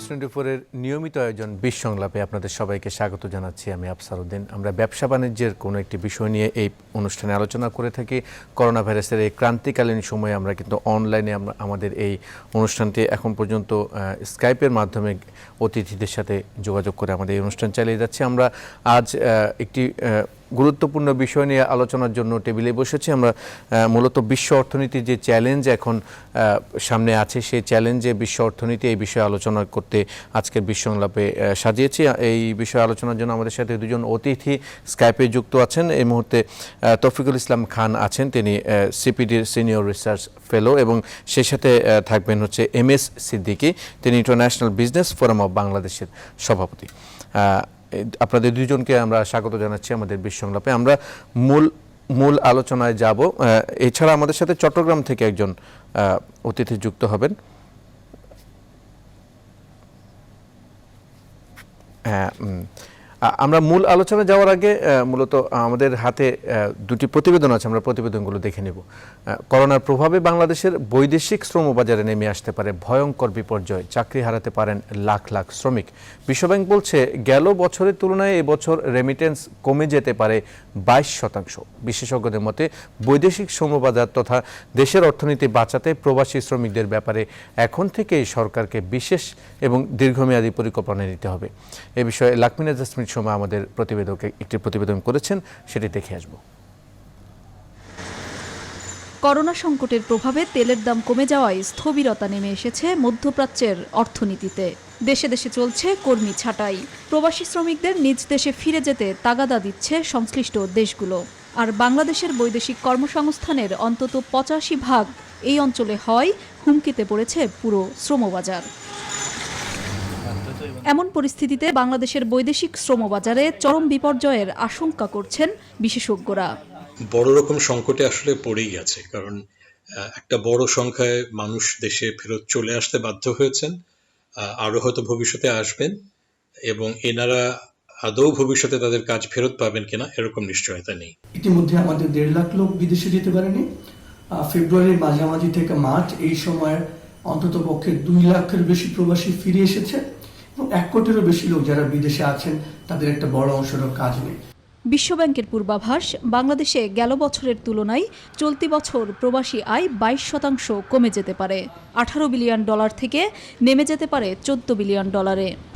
News 24 এর নিয়মিত আয়োজন বিশ সংলাপে আপনাদের সবাইকে স্বাগত জানাচ্ছি। আমি আফসার উদ্দিন। আমরা ব্যবসা বাণিজ্যের কোনো একটি বিষয় নিয়ে এই অনুষ্ঠানে আলোচনা করে থাকি। করোনা ভাইরাসের এই ক্রান্তিকালীন সময়ে আমরা কিন্তু অনলাইনে আমাদের এই অনুষ্ঠানটি এখন পর্যন্ত স্কাইপের মাধ্যমে অতিথিদের সাথে যোগাযোগ করে আমাদের এই অনুষ্ঠান চালিয়ে যাচ্ছি। আমরা আজ একটি গুরুত্বপূর্ণ বিষয় নিয়ে আলোচনার জন্য টেবিলে বসেছি। আমরা মূলত বিশ্ব অর্থনীতির যে চ্যালেঞ্জ এখন সামনে আছে, সেই চ্যালেঞ্জে বিশ্ব অর্থনীতি এই বিষয়ে আলোচনা করতে আজকের বিশ্ব সংলাপে সাজিয়েছি। এই বিষয়ে আলোচনার জন্য আমাদের সাথে দুজন অতিথি স্কাইপে যুক্ত আছেন। এই মুহূর্তে তৌফিকুল ইসলাম খান আছেন, তিনি সিপিডির সিনিয়র রিসার্চ ফেলো, এবং সেই সাথে থাকবেন হচ্ছে MS সিদ্দিকী, তিনি ইন্টারন্যাশনাল বিজনেস ফোরাম অব বাংলাদেশের সভাপতি। আপনাদের দুজনকে আমরা স্বাগত জানাচ্ছি আমাদের বিশ্ব সংলাপে। আমরা মূল আলোচনায় যাব। এছাড়া আমাদের সাথে চট্টগ্রাম থেকে একজন অতিথি যুক্ত হবেন। আমরা মূল আলোচনা যাওয়ার আগে মূলত আমাদের হাতে দুটি প্রতিবেদন আছে, আমরা প্রতিবেদনগুলো দেখে নেব। করোনার প্রভাবে বাংলাদেশের বৈদেশিক শ্রমবাজারে নেমে আসতে পারে ভয়ঙ্কর বিপর্যয়, চাকরি হারাতে পারেন লাখ লাখ শ্রমিক। বিশ্বব্যাংক বলছে গেল বছরের তুলনায় এবছর রেমিটেন্স কমে যেতে পারে 22%। বিশেষজ্ঞদের মতে বৈদেশিক শ্রমবাজার তথা দেশের অর্থনীতি বাঁচাতে প্রবাসী শ্রমিকদের ব্যাপারে এখন থেকেই সরকারকে বিশেষ এবং দীর্ঘমেয়াদী পরিকল্পনা নিতে হবে। এ বিষয়ে লাকমিনা জাসমিন সময় আমাদের প্রতিবেদকে একটি প্রতিবেদন করেছেন, সেটি দেখে আসব। করোনা সংকটের প্রভাবে তেলের দাম কমে যাওয়ায় স্থবিরতা নেমে এসেছে মধ্যপ্রাচ্যের অর্থনীতিতে। দেশে দেশে চলছে কর্মী ছাঁটাই। প্রবাসী শ্রমিকদের নিজ দেশে ফিরে যেতে তাগাদা দিচ্ছে সংশ্লিষ্ট দেশগুলো। আর বাংলাদেশের বৈদেশিক কর্মসংস্থানের অন্তত 85% এই অঞ্চলে হওয়ায় হুমকিতে পড়েছে পুরো শ্রমবাজার। এমন পরিস্থিতিতে বাংলাদেশের বৈদেশিক শ্রমবাজারে চরম বিপর্যয়ের আশঙ্কা করছেন বিশেষজ্ঞরা। বড় রকম সংকটে আসলে পড়েই গেছে, কারণ একটা বড় সংখ্যায় মানুষ দেশে ফেরত চলে আসতে বাধ্য হয়েছেন, আরো হয়তো ভবিষ্যতে আসবেন, এবং এনারা আদৌ ভবিষ্যতে তাদের কাজ ফেরত পাবেন কিনা এরকম নিশ্চয়তা নেই। ইতিমধ্যে আমাদের 1.5 লাখ লোক বিদেশে যেতে পারেনি। ফেব্রুয়ারির মাঝামাঝি থেকে মার্চ এই সময় অন্তত পক্ষে 2 লাখের বেশি প্রবাসী ফিরে এসেছে, এবং 1 কোটিরও বেশি লোক যারা বিদেশে আছেন তাদের একটা বড় অংশেরও কাজ নেই। বিশ্বব্যাংকের পূর্বাভাস, বাংলাদেশে গেল বছরের তুলনায় চলতি বছর প্রবাসী আয় 22% কমে যেতে পারে। $18 বিলিয়ন থেকে নেমে যেতে পারে $14 বিলিয়ন।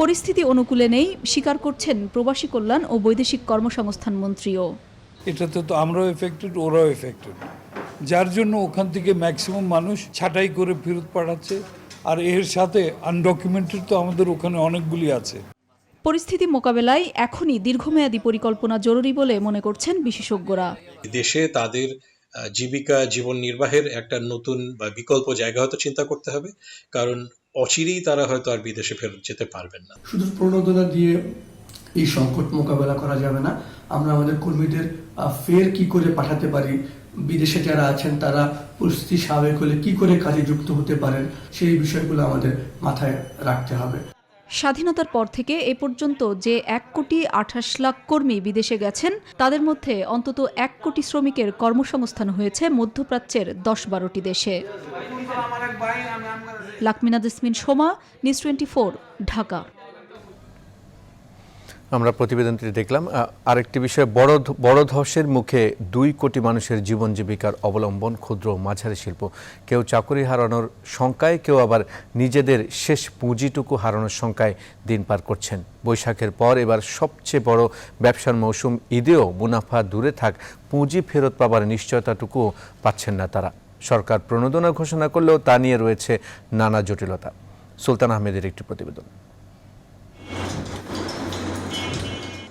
পরিস্থিতি অনুকূলে নেই স্বীকার করছেন প্রবাসী কল্যাণ ও বৈদেশিক কর্মসংস্থান মন্ত্রীও। এটাতে তো আমরাও এফেক্টেড, ওরাও এফেক্টেড, যার জন্য ওখান থেকে ম্যাক্সিমাম মানুষ ছাঁটাই করে ফেরত পাঠাচ্ছে। আর এর সাথে আনডকুমেন্টেড তো আমাদের ওখানে অনেকগুলি আছে। পরিস্থিতি মোকাবেলায় এখনই দীর্ঘমেয়াদী পরিকল্পনা জরুরি বলে মনে করছেন বিশেষজ্ঞরা। দেশে তাদের জীবিকা জীবন নির্বাহের একটা নতুন বা বিকল্প জায়গা হয়তো চিন্তা করতে হবে, কারণ অচিরেই তারা হয়তো আর বিদেশে ফেরত যেতে পারবেন না। শুধু প্রণোদনা দিয়ে এই সংকট মোকাবেলা করা যাবে না। আমরা আমাদের কর্মীদের ফের কি করে পাঠাতে পারি, বিদেশে যারা আছেন তারা পরিস্থিতি স্বাভাবিক হলে কি করে কাজে যুক্ত হতে পারেন, সেই বিষয়গুলো আমাদের মাথায় রাখতে হবে। স্বাধীনতার পর থেকে এ পর্যন্ত যে 1,28 লাখ কর্মী বিদেশে গেছেন, তাদের মধ্যে অন্তত 1 কোটি শ্রমিকের কর্মসংস্থান হয়েছে মধ্যপ্রাচ্যের 10-12টি দেশে। লাকমিনা জাসমিন সোমা, নিউজ 24, ঢাকা। আমরা প্রতিবেদনটি দেখলাম। আরেকটি বিষয়, বড় ধসের মুখে 2 কোটি মানুষের জীবন জীবিকার অবলম্বন ক্ষুদ্র মাঝারি শিল্প। কেউ চাকরি হারানোর শঙ্কায়, কেউ আবার নিজেদের শেষ পুঁজিটুকু হারানোর শঙ্কায় দিন পার করছেন। বৈশাখের পর এবার সবচেয়ে বড় ব্যবসার মৌসুম, ঈদেও মুনাফা দূরে থাক, পুঁজি ফেরত পাবার নিশ্চয়তাটুকু পাচ্ছেন না তারা। সরকার প্রণোদনা ঘোষণা করলেও তা নিয়ে রয়েছে নানা জটিলতা। সুলতান আহমেদের একটি প্রতিবেদন।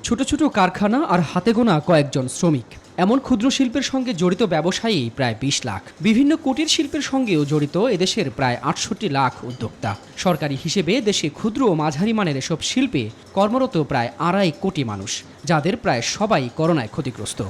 ছোট ছোট কারখানা আর হাতে গোনা কয়েকজন শ্রমিক, এমন ক্ষুদ্র শিল্পের সঙ্গে জড়িত ব্যবসায়ী প্রায় 20 লাখ। বিভিন্ন কুটির শিল্পের সঙ্গেও জড়িত এদেশের প্রায় 68 লাখ উদ্যোক্তা। সরকারি হিসেবে দেশে ক্ষুদ্র ও মাঝারি মানের এসব শিল্পে কর্মরত প্রায় 2.5 কোটি মানুষ, যাদের প্রায় সবাই করোনায় ক্ষতিগ্রস্ত।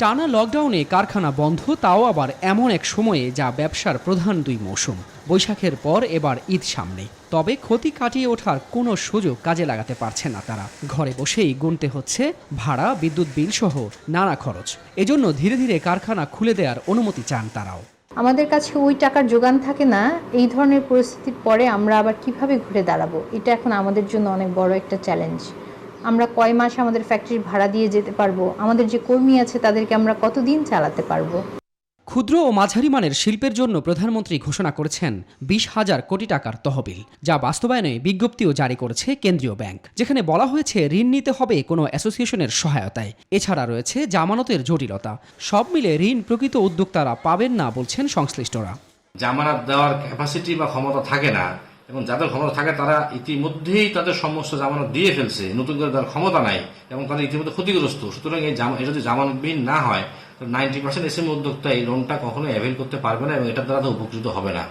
টানা লকডাউনে কারখানা বন্ধ, তাও আবার এমন এক সময়ে যা ব্যবসার প্রধান 2 মৌসুম। বৈশাখের পর এবার ঈদ সামনে, তবে ক্ষতি কাটিয়ে ওঠার কোনো সুযোগ কাজে লাগাতে পারছে না তারা। ঘরে বসেই গুনতে হচ্ছে ভাড়া, বিদ্যুৎ বিল সহ নানা খরচ। এজন্য ধীরে ধীরে কারখানা খুলে দেওয়ার অনুমতি চান তারাও। আমাদের কাছে ওই টাকার যোগান থাকে না। এই ধরনের পরিস্থিতির পরে আমরা আবার কিভাবে ঘুরে দাঁড়াবো, এটা এখন আমাদের জন্য অনেক বড় একটা চ্যালেঞ্জ। আমরা কয় মাস আমাদের ফ্যাক্টরি ভাড়া দিয়ে যেতে পারবো, আমাদের যে কর্মী আছে তাদেরকে আমরা কতদিন চালাতে পারবো। ক্ষুদ্র ও মাঝারি মানের শিল্পের জন্য প্রধানমন্ত্রী ঘোষণা করেছেন 20,000 কোটি টাকার তহবিল, যা বাস্তবায়নে বিজ্ঞপ্তিও জারি করেছে কেন্দ্রীয় ব্যাংক, যেখানে বলা হয়েছে ঋণ নিতে হবে কোনো অ্যাসোসিয়েশনের সহায়তায়। এছাড়া রয়েছে জামানতের জটিলতা। সব মিলে ঋণ প্রকৃত উদ্যোক্তারা পাবেন না বলছেন সংশ্লিষ্টরা। জামানত দেওয়ার ক্যাপাসিটি বা ক্ষমতা থাকে না, এবং যাদের ক্ষমতা থাকে তারা ইতিমধ্যেই তাদের সমস্ত জামানত দিয়ে ফেলছে, নতুন করে দেওয়ার ক্ষমতা নাই এবং তাদের ইতিমধ্যে ক্ষতিগ্রস্ত। সুতরাং এটা যদি জামানতবিহীন না হয়, 90% এসএমই উদ্যোক্তা এই লোনটা কখনো অ্যাভেল করতে পারবে না এবং এটার দ্বারা উপকৃত হবে না।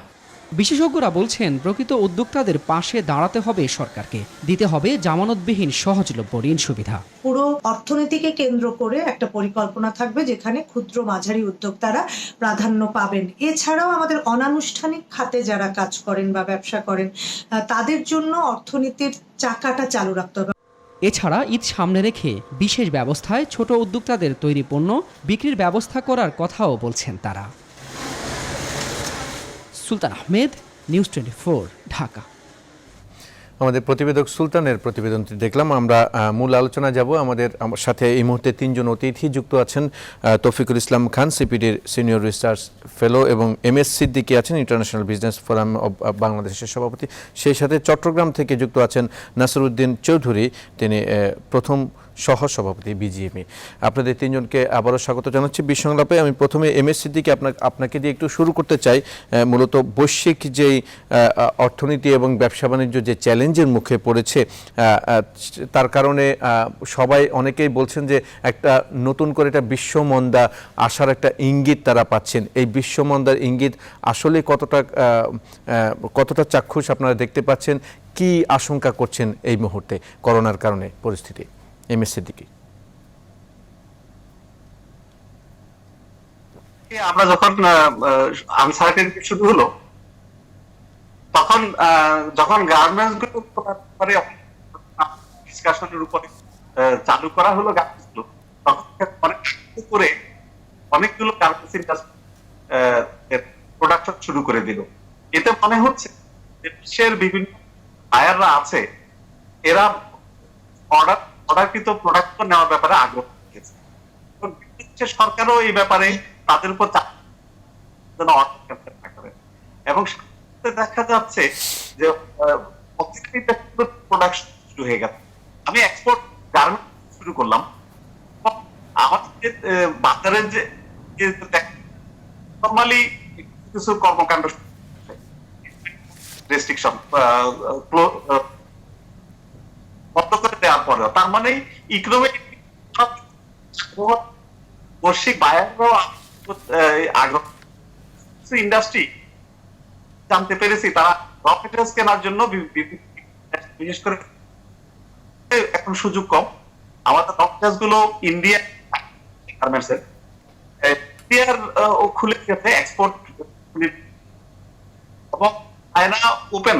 বিশেষজ্ঞরা বলছেন প্রকৃত উদ্যোক্তাদের পাশে দাঁড়াতে হবে সরকারকে, দিতে হবে জামানতবিহীন সহজলভ্য ঋণ সুবিধা। পুরো অর্থনীতিকে কেন্দ্র করে একটা পরিকল্পনা থাকবে যেখানে ক্ষুদ্র মাঝারি উদ্যোক্তারা প্রাধান্য পাবেন। এছাড়াও আমাদের অনানুষ্ঠানিক খাতে যারা কাজ করেন বা ব্যবসা করেন তাদের জন্য অর্থনীতির চাকাটা চালু রাখতে হবে। এছাড়া ঈদ সামনে রেখে বিশেষ ব্যবস্থায় ছোট উদ্যোক্তাদের তৈরি পণ্য বিক্রির ব্যবস্থা করার কথাও বলছেন তারা। সুলতান আহমেদ, নিউজ 24, ঢাকা। আমাদের প্রতিবেদক সুলতানের প্রতিবেদনটি দেখলাম। আমরা মূল আলোচনা যাব। আমাদের সাথে এই মুহূর্তে 3 জন অতিথি যুক্ত আছেন। Taufiqul Islam Khan, সিপিডির senior research fellow, এবং MS সিদ্দিকী আছেন, ইন্টারন্যাশনাল বিজনেস ফোরাম অব বাংলাদেশের সভাপতি। সেই সাথে চট্টগ্রাম থেকে যুক্ত আছেন নাসিরউদ্দিন চৌধুরী, তিনি প্রথম সহসভাপতি BGME। আপনাদের 3 জনকে আবারও স্বাগত জানাচ্ছি বিশ্বংলাপে। আমি প্রথমে MS সিদ্দিকী আপনাকে দিয়ে একটু শুরু করতে চাই। মূলত বৈশ্বিক যেই অর্থনীতি এবং ব্যবসা বাণিজ্য যে চ্যালেঞ্জের মুখে পড়েছে, তার কারণে অনেকেই বলছেন যে একটা নতুন করে একটা বিশ্বমন্দা আসার একটা ইঙ্গিত তারা পাচ্ছেন। এই বিশ্বমন্দার ইঙ্গিত আসলে কতটা চাক্ষুষ আপনারা দেখতে পাচ্ছেন? কি আশঙ্কা করছেন এই মুহূর্তে করোনার কারণে পরিস্থিতি? MS সিদ্দিকী। আমরা যখন আনসার্টেনিটি শুরু হলো, তখন যখন গার্মেন্টস গুলো ডিসকাশনের উপরে চালু করা হলো গার্মেন্টস গুলো, তখন অনেক করে অনেকগুলো গার্মেন্টস ইন্ডাস্ট্রি প্রোডাকশন শুরু করে দিল। এতে মনে হচ্ছে যে বিশ্বের বিভিন্ন বায়াররা আছে, এরা অর্ডারকৃত প্রোডাক্ট নেওয়ার ব্যাপারে আগ্রহ রেখেছে। সরকারও এই ব্যাপারে তাদের উপর এবং দেখা যাচ্ছে যে প্রোডাকশন শুরু হয়ে গেছে। আমি এক্সপোর্ট গার্মেন্টস শুরু করলাম। আমাদের বাজারের যে নরমালি কিছু কর্মকাণ্ড রেস্ট্রিকশন বন্ধ করে দেওয়ার পরেও, তার মানে ইকোনমিক বৈশ্বিক বায়াররাও আগ্রহ। ইন্ডাস্ট্রি জানতে পেরেছি তারা র মেটেরিয়ালস কেনার জন্য বিশেষ করে এখন সুযোগ কম। আমাদের র মেটেরিয়ালস গুলো ইন্ডিয়া গার্মেন্টস এর ইন্ডিয়ার খুলে গেছে এক্সপোর্ট এবং চায়না ওপেন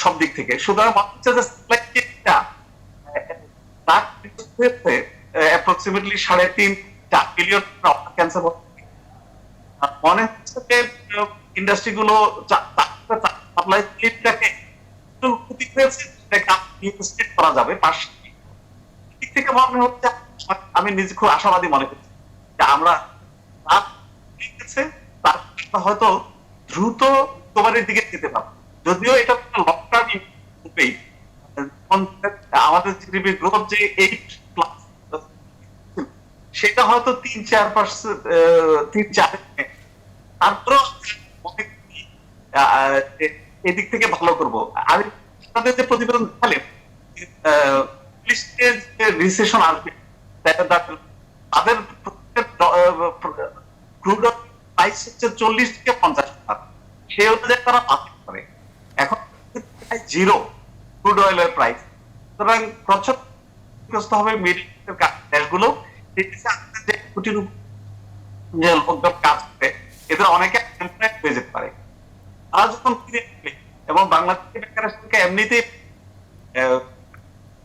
সব দিক থেকে। সুতরাং হচ্ছে যে সাপ্লাই চেইনটা অ্যাপ্রক্সিমেটলি 3.5-4 বিলিয়ন ক্যান্সার মনে হচ্ছে যে ইন্ডাস্ট্রি গুলো সাপ্লাই চেইনটাকে ক্ষতি করেছে, সেটাকে করা যাবে। দিক থেকে মনে হচ্ছে, আমি নিজে খুব আশাবাদী মনে করছি যে আমরা তার হয়তো দ্রুত তোমারের দিকে যেতে পারবো। যদিও এটা লং টার্ম রূপেই আমাদের জিডিপি গ্রোথ যে 8+, সেটা হয়তো 3-4%, তারপরেও অনেক এদিক থেকে ভালো করবো। আমি আপনাদের যে প্রতিবেদন দেখালেন, রিসেশন আসবে, তাদের ক্রুড প্রাইস হচ্ছে 40 থেকে 50 টাকা, সেই অনুযায়ী তারা মার্কেট করে। এখন 0 ক্রুড অয়েলের প্রাইস। সুতরাং প্রচ্ছন্ন হবে মিডল দেশগুলো, কোটির যে লোকজন কাজ করে, এদের অনেকে হয়ে যেতে পারে। তারা যখন ফিরে আসবে এবং বাংলাদেশের বেকারের সংখ্যা এমনিতেই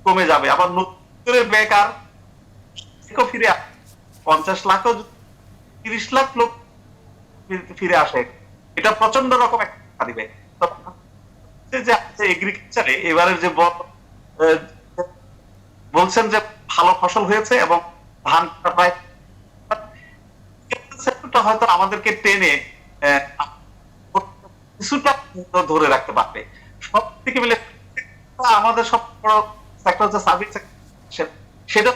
কমে যাবে, আবার নতুন বেকার ফিরে 50 লাখও 30 লাখ লোক ফিরে আসে, এটা প্রচন্ড রকম একটা দিবে। যে এগ্রিকালচারে এবারের যে বলছেন যে ভালো ফসল হয়েছে এবং ধান প্রায় হয়তো আমাদেরকে টেনে কিছুটা ধরে রাখতে পারবে। সব থেকে মিলে আমাদের সব বড় সেক্টর হচ্ছে সার্ভিস সেটা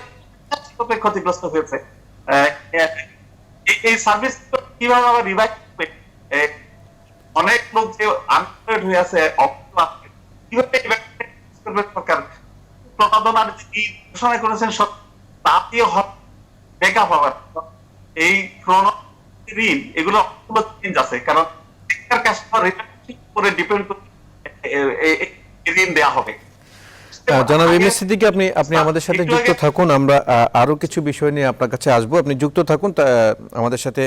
ক্ষতিগ্রস্ত হয়েছে। এই সার্ভিস কিভাবে আবার রিভাইভ করবে, অনেক লোক যে আনএমপ্লয়েড হয়ে আছে কিভাবে সরকার প্রণোদনার যে ঘোষণা করেছেন সব তা দিয়ে ব্যাকআপ হওয়ার এই ঋণ এগুলো চেঞ্জ আছে, কারণ ডিপেন্ড করে ঋণ দেওয়া হবে। জনাব এমএস সিদ্দিকী, আপনি আমাদের সাথে যুক্ত থাকুন, আমরা আরো কিছু বিষয় নিয়ে আপনার কাছে আসবো, আপনি যুক্ত থাকুন। আমাদের সাথে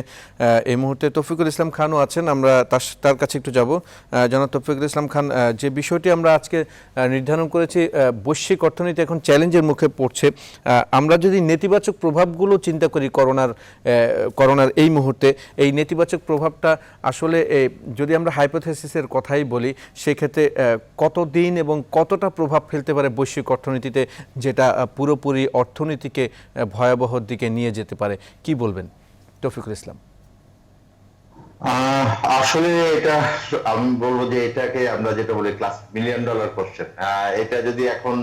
এই মুহূর্তে তৌফিকুল ইসলাম খানও আছেন, আমরা তার কাছে একটু যাব। জনাব তৌফিকুল ইসলাম খান, যে বিষয়টি আমরা আজকে নির্ধারণ করেছি, বৈশ্বিক অর্থনীতি এখন চ্যালেঞ্জের মুখে পড়ছে। আমরা যদি নেতিবাচক প্রভাবগুলো চিন্তা করি করোনার এই মুহূর্তে, এই নেতিবাচক প্রভাবটা আসলে যদি আমরা হাইপোথেসিসের কথাই বলি, সেক্ষেত্রে কতদিন এবং কতটা প্রভাব ফেলতে পারে বৈশ্বিক অর্থনীতিতে, যেটা পুরোপুরি অর্থনীতিকে ভয়াবহ দিকে নিয়ে যেতে পারে, কি বলবেন তৌফিকুল ইসলাম? আসলে এটা আমি বলবো যে এটাকে আমরা যেটা বলি ক্লাস $1 মিলিয়ন কোশ্চেন। এটা যদি এখন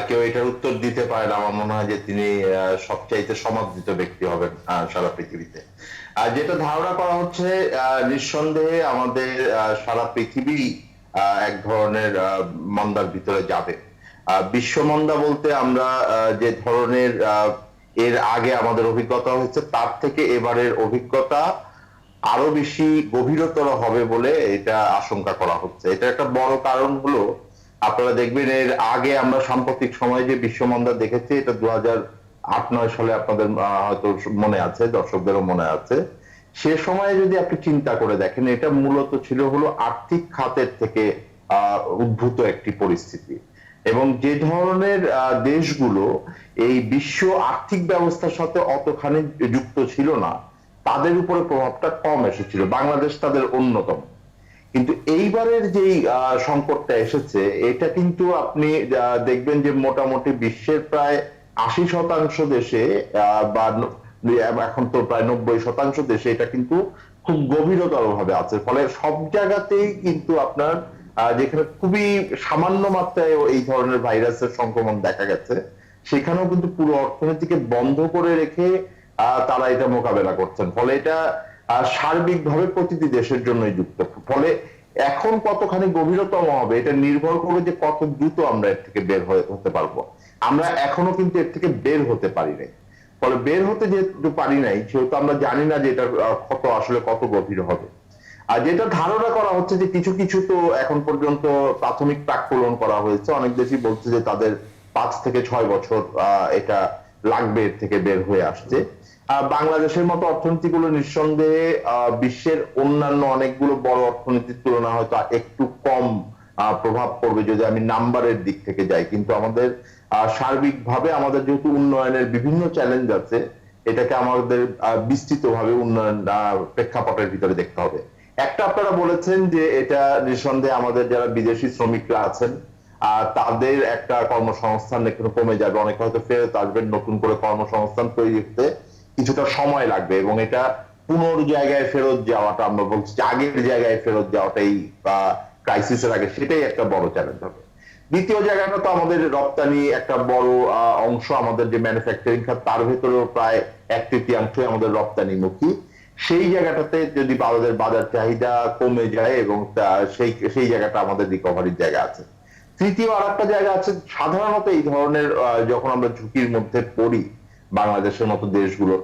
কেউ এটার উত্তর দিতে পারেন, আমার মনে হয় যে তিনি সবচাইতে সমাদৃত ব্যক্তি হবেন সারা পৃথিবীতে। যেটা ধারণা করা হচ্ছে, নিঃসন্দেহে আমাদের সারা পৃথিবী এক ধরনের মন্দার ভিতরে যাবে। বিশ্ব মন্দা বলতে আমরা যে ধরনের এর আগে আমাদের অভিজ্ঞতা হচ্ছে, তার থেকে এবারের অভিজ্ঞতা আরো বেশি গভীরতর হবে বলে এটা আশঙ্কা করা হচ্ছে। এটা একটা বড় কারণ হলো, আপনারা দেখবেন এর আগে আমরা সাম্প্রতিক সময়ে যে বিশ্ব মন্দা দেখেছি, এটা 2008-9 সালে আপনাদের হয়তো মনে আছে, দর্শকদেরও মনে আছে। সে সময়ে যদি আপনি চিন্তা করে দেখেন, এটা মূলত ছিল হলো আর্থিক খাতের থেকে উদ্ভূত একটি পরিস্থিতি, এবং যে ধরনের দেশগুলো এই বিশ্ব আর্থিক ব্যবস্থার সাথে অতখানি যুক্ত ছিল না, তাদের উপরে প্রভাবটা কম এসেছিল, বাংলাদেশ তাদের অন্যতম। কিন্তু এইবারের যেই সংকটটা এসেছে, এটা কিন্তু আপনি দেখবেন যে মোটামুটি বিশ্বের প্রায় 80% দেশে বা এখন তো প্রায় 90% দেশে এটা কিন্তু খুব গভীরতর ভাবে আছে। ফলে সব জায়গাতেই কিন্তু আপনার যেখানে খুবই সামান্য মাত্রায় এই ধরনের ভাইরাসের সংক্রমণ দেখা গেছে, সেখানেও কিন্তু পুরো অর্থনীতিকে বন্ধ করে রেখে তারা এটা মোকাবেলা করছেন। ফলে এটা সার্বিকভাবে প্রতিটি দেশের জন্যই যুক্ত। ফলে এখন কতখানি গভীরতম হবে এটা নির্ভর করবে যে কত দ্রুত আমরা এর থেকে বের হতে পারবো। আমরা এখনো কিন্তু এর থেকে বের হতে পারি নাই। ফলে বের হতে যেহেতু পারি নাই, সেহেতু আমরা জানি না যে এটা আসলে কত গভীর হবে। আর যেটা ধারণা করা হচ্ছে যে কিছু কিছু তো এখন পর্যন্ত প্রাথমিক প্রাক্কলন করা হয়েছে, অনেক দেশই বলছে যে তাদের 5 থেকে 6 বছর এটা লাগবে এর থেকে বের হয়ে আসছে। বাংলাদেশের মতো অর্থনীতিগুলো নিঃসন্দেহে বিশ্বের অন্যান্য অনেকগুলো বড় অর্থনীতির তুলনায় হয়তো একটু কম প্রভাব পড়বে যদি আমি নাম্বারের দিক থেকে যাই, কিন্তু আমাদের সার্বিকভাবে আমাদের যেহেতু উন্নয়নের বিভিন্ন চ্যালেঞ্জ আছে, এটাকে আমাদের বিস্তৃতভাবে উন্নয়ন প্রেক্ষাপটের ভিতরে দেখতে হবে। একটা আপনারা বলেছেন যে এটা নিঃসন্দেহে আমাদের যারা বিদেশি শ্রমিকরা আছেন তাদের একটা কর্মসংস্থান একটু কমে যাবে, অনেকে হয়তো ফেরত আসবেন, নতুন করে কর্মসংস্থান তৈরি করতে কিছুটা সময় লাগবে, এবং এটা পুনর জায়গায় ফেরত যাওয়াটা, আমরা বলছি আগের জায়গায় ফেরত যাওয়াটাই ক্রাইসিসের আগে, সেটাই একটা বড় চ্যালেঞ্জ হবে। দ্বিতীয় জায়গাটা তো আমাদের রপ্তানি একটা বড় অংশ, আমাদের যে ম্যানুফ্যাকচারিং খাত তার ভেতরেও প্রায় 1/3 আমাদের রপ্তানিমুখী। সেই জায়গাটাতে যদি বাজার চাহিদা কমে যায় এবং সেই জায়গাটা আমাদের রিকভারির জায়গা আছে। তৃতীয় আর একটা জায়গা আছে, সাধারণত এই ধরনের যখন আমরা ঝুঁকির মধ্যে পড়ি বাংলাদেশের মতো দেশগুলো,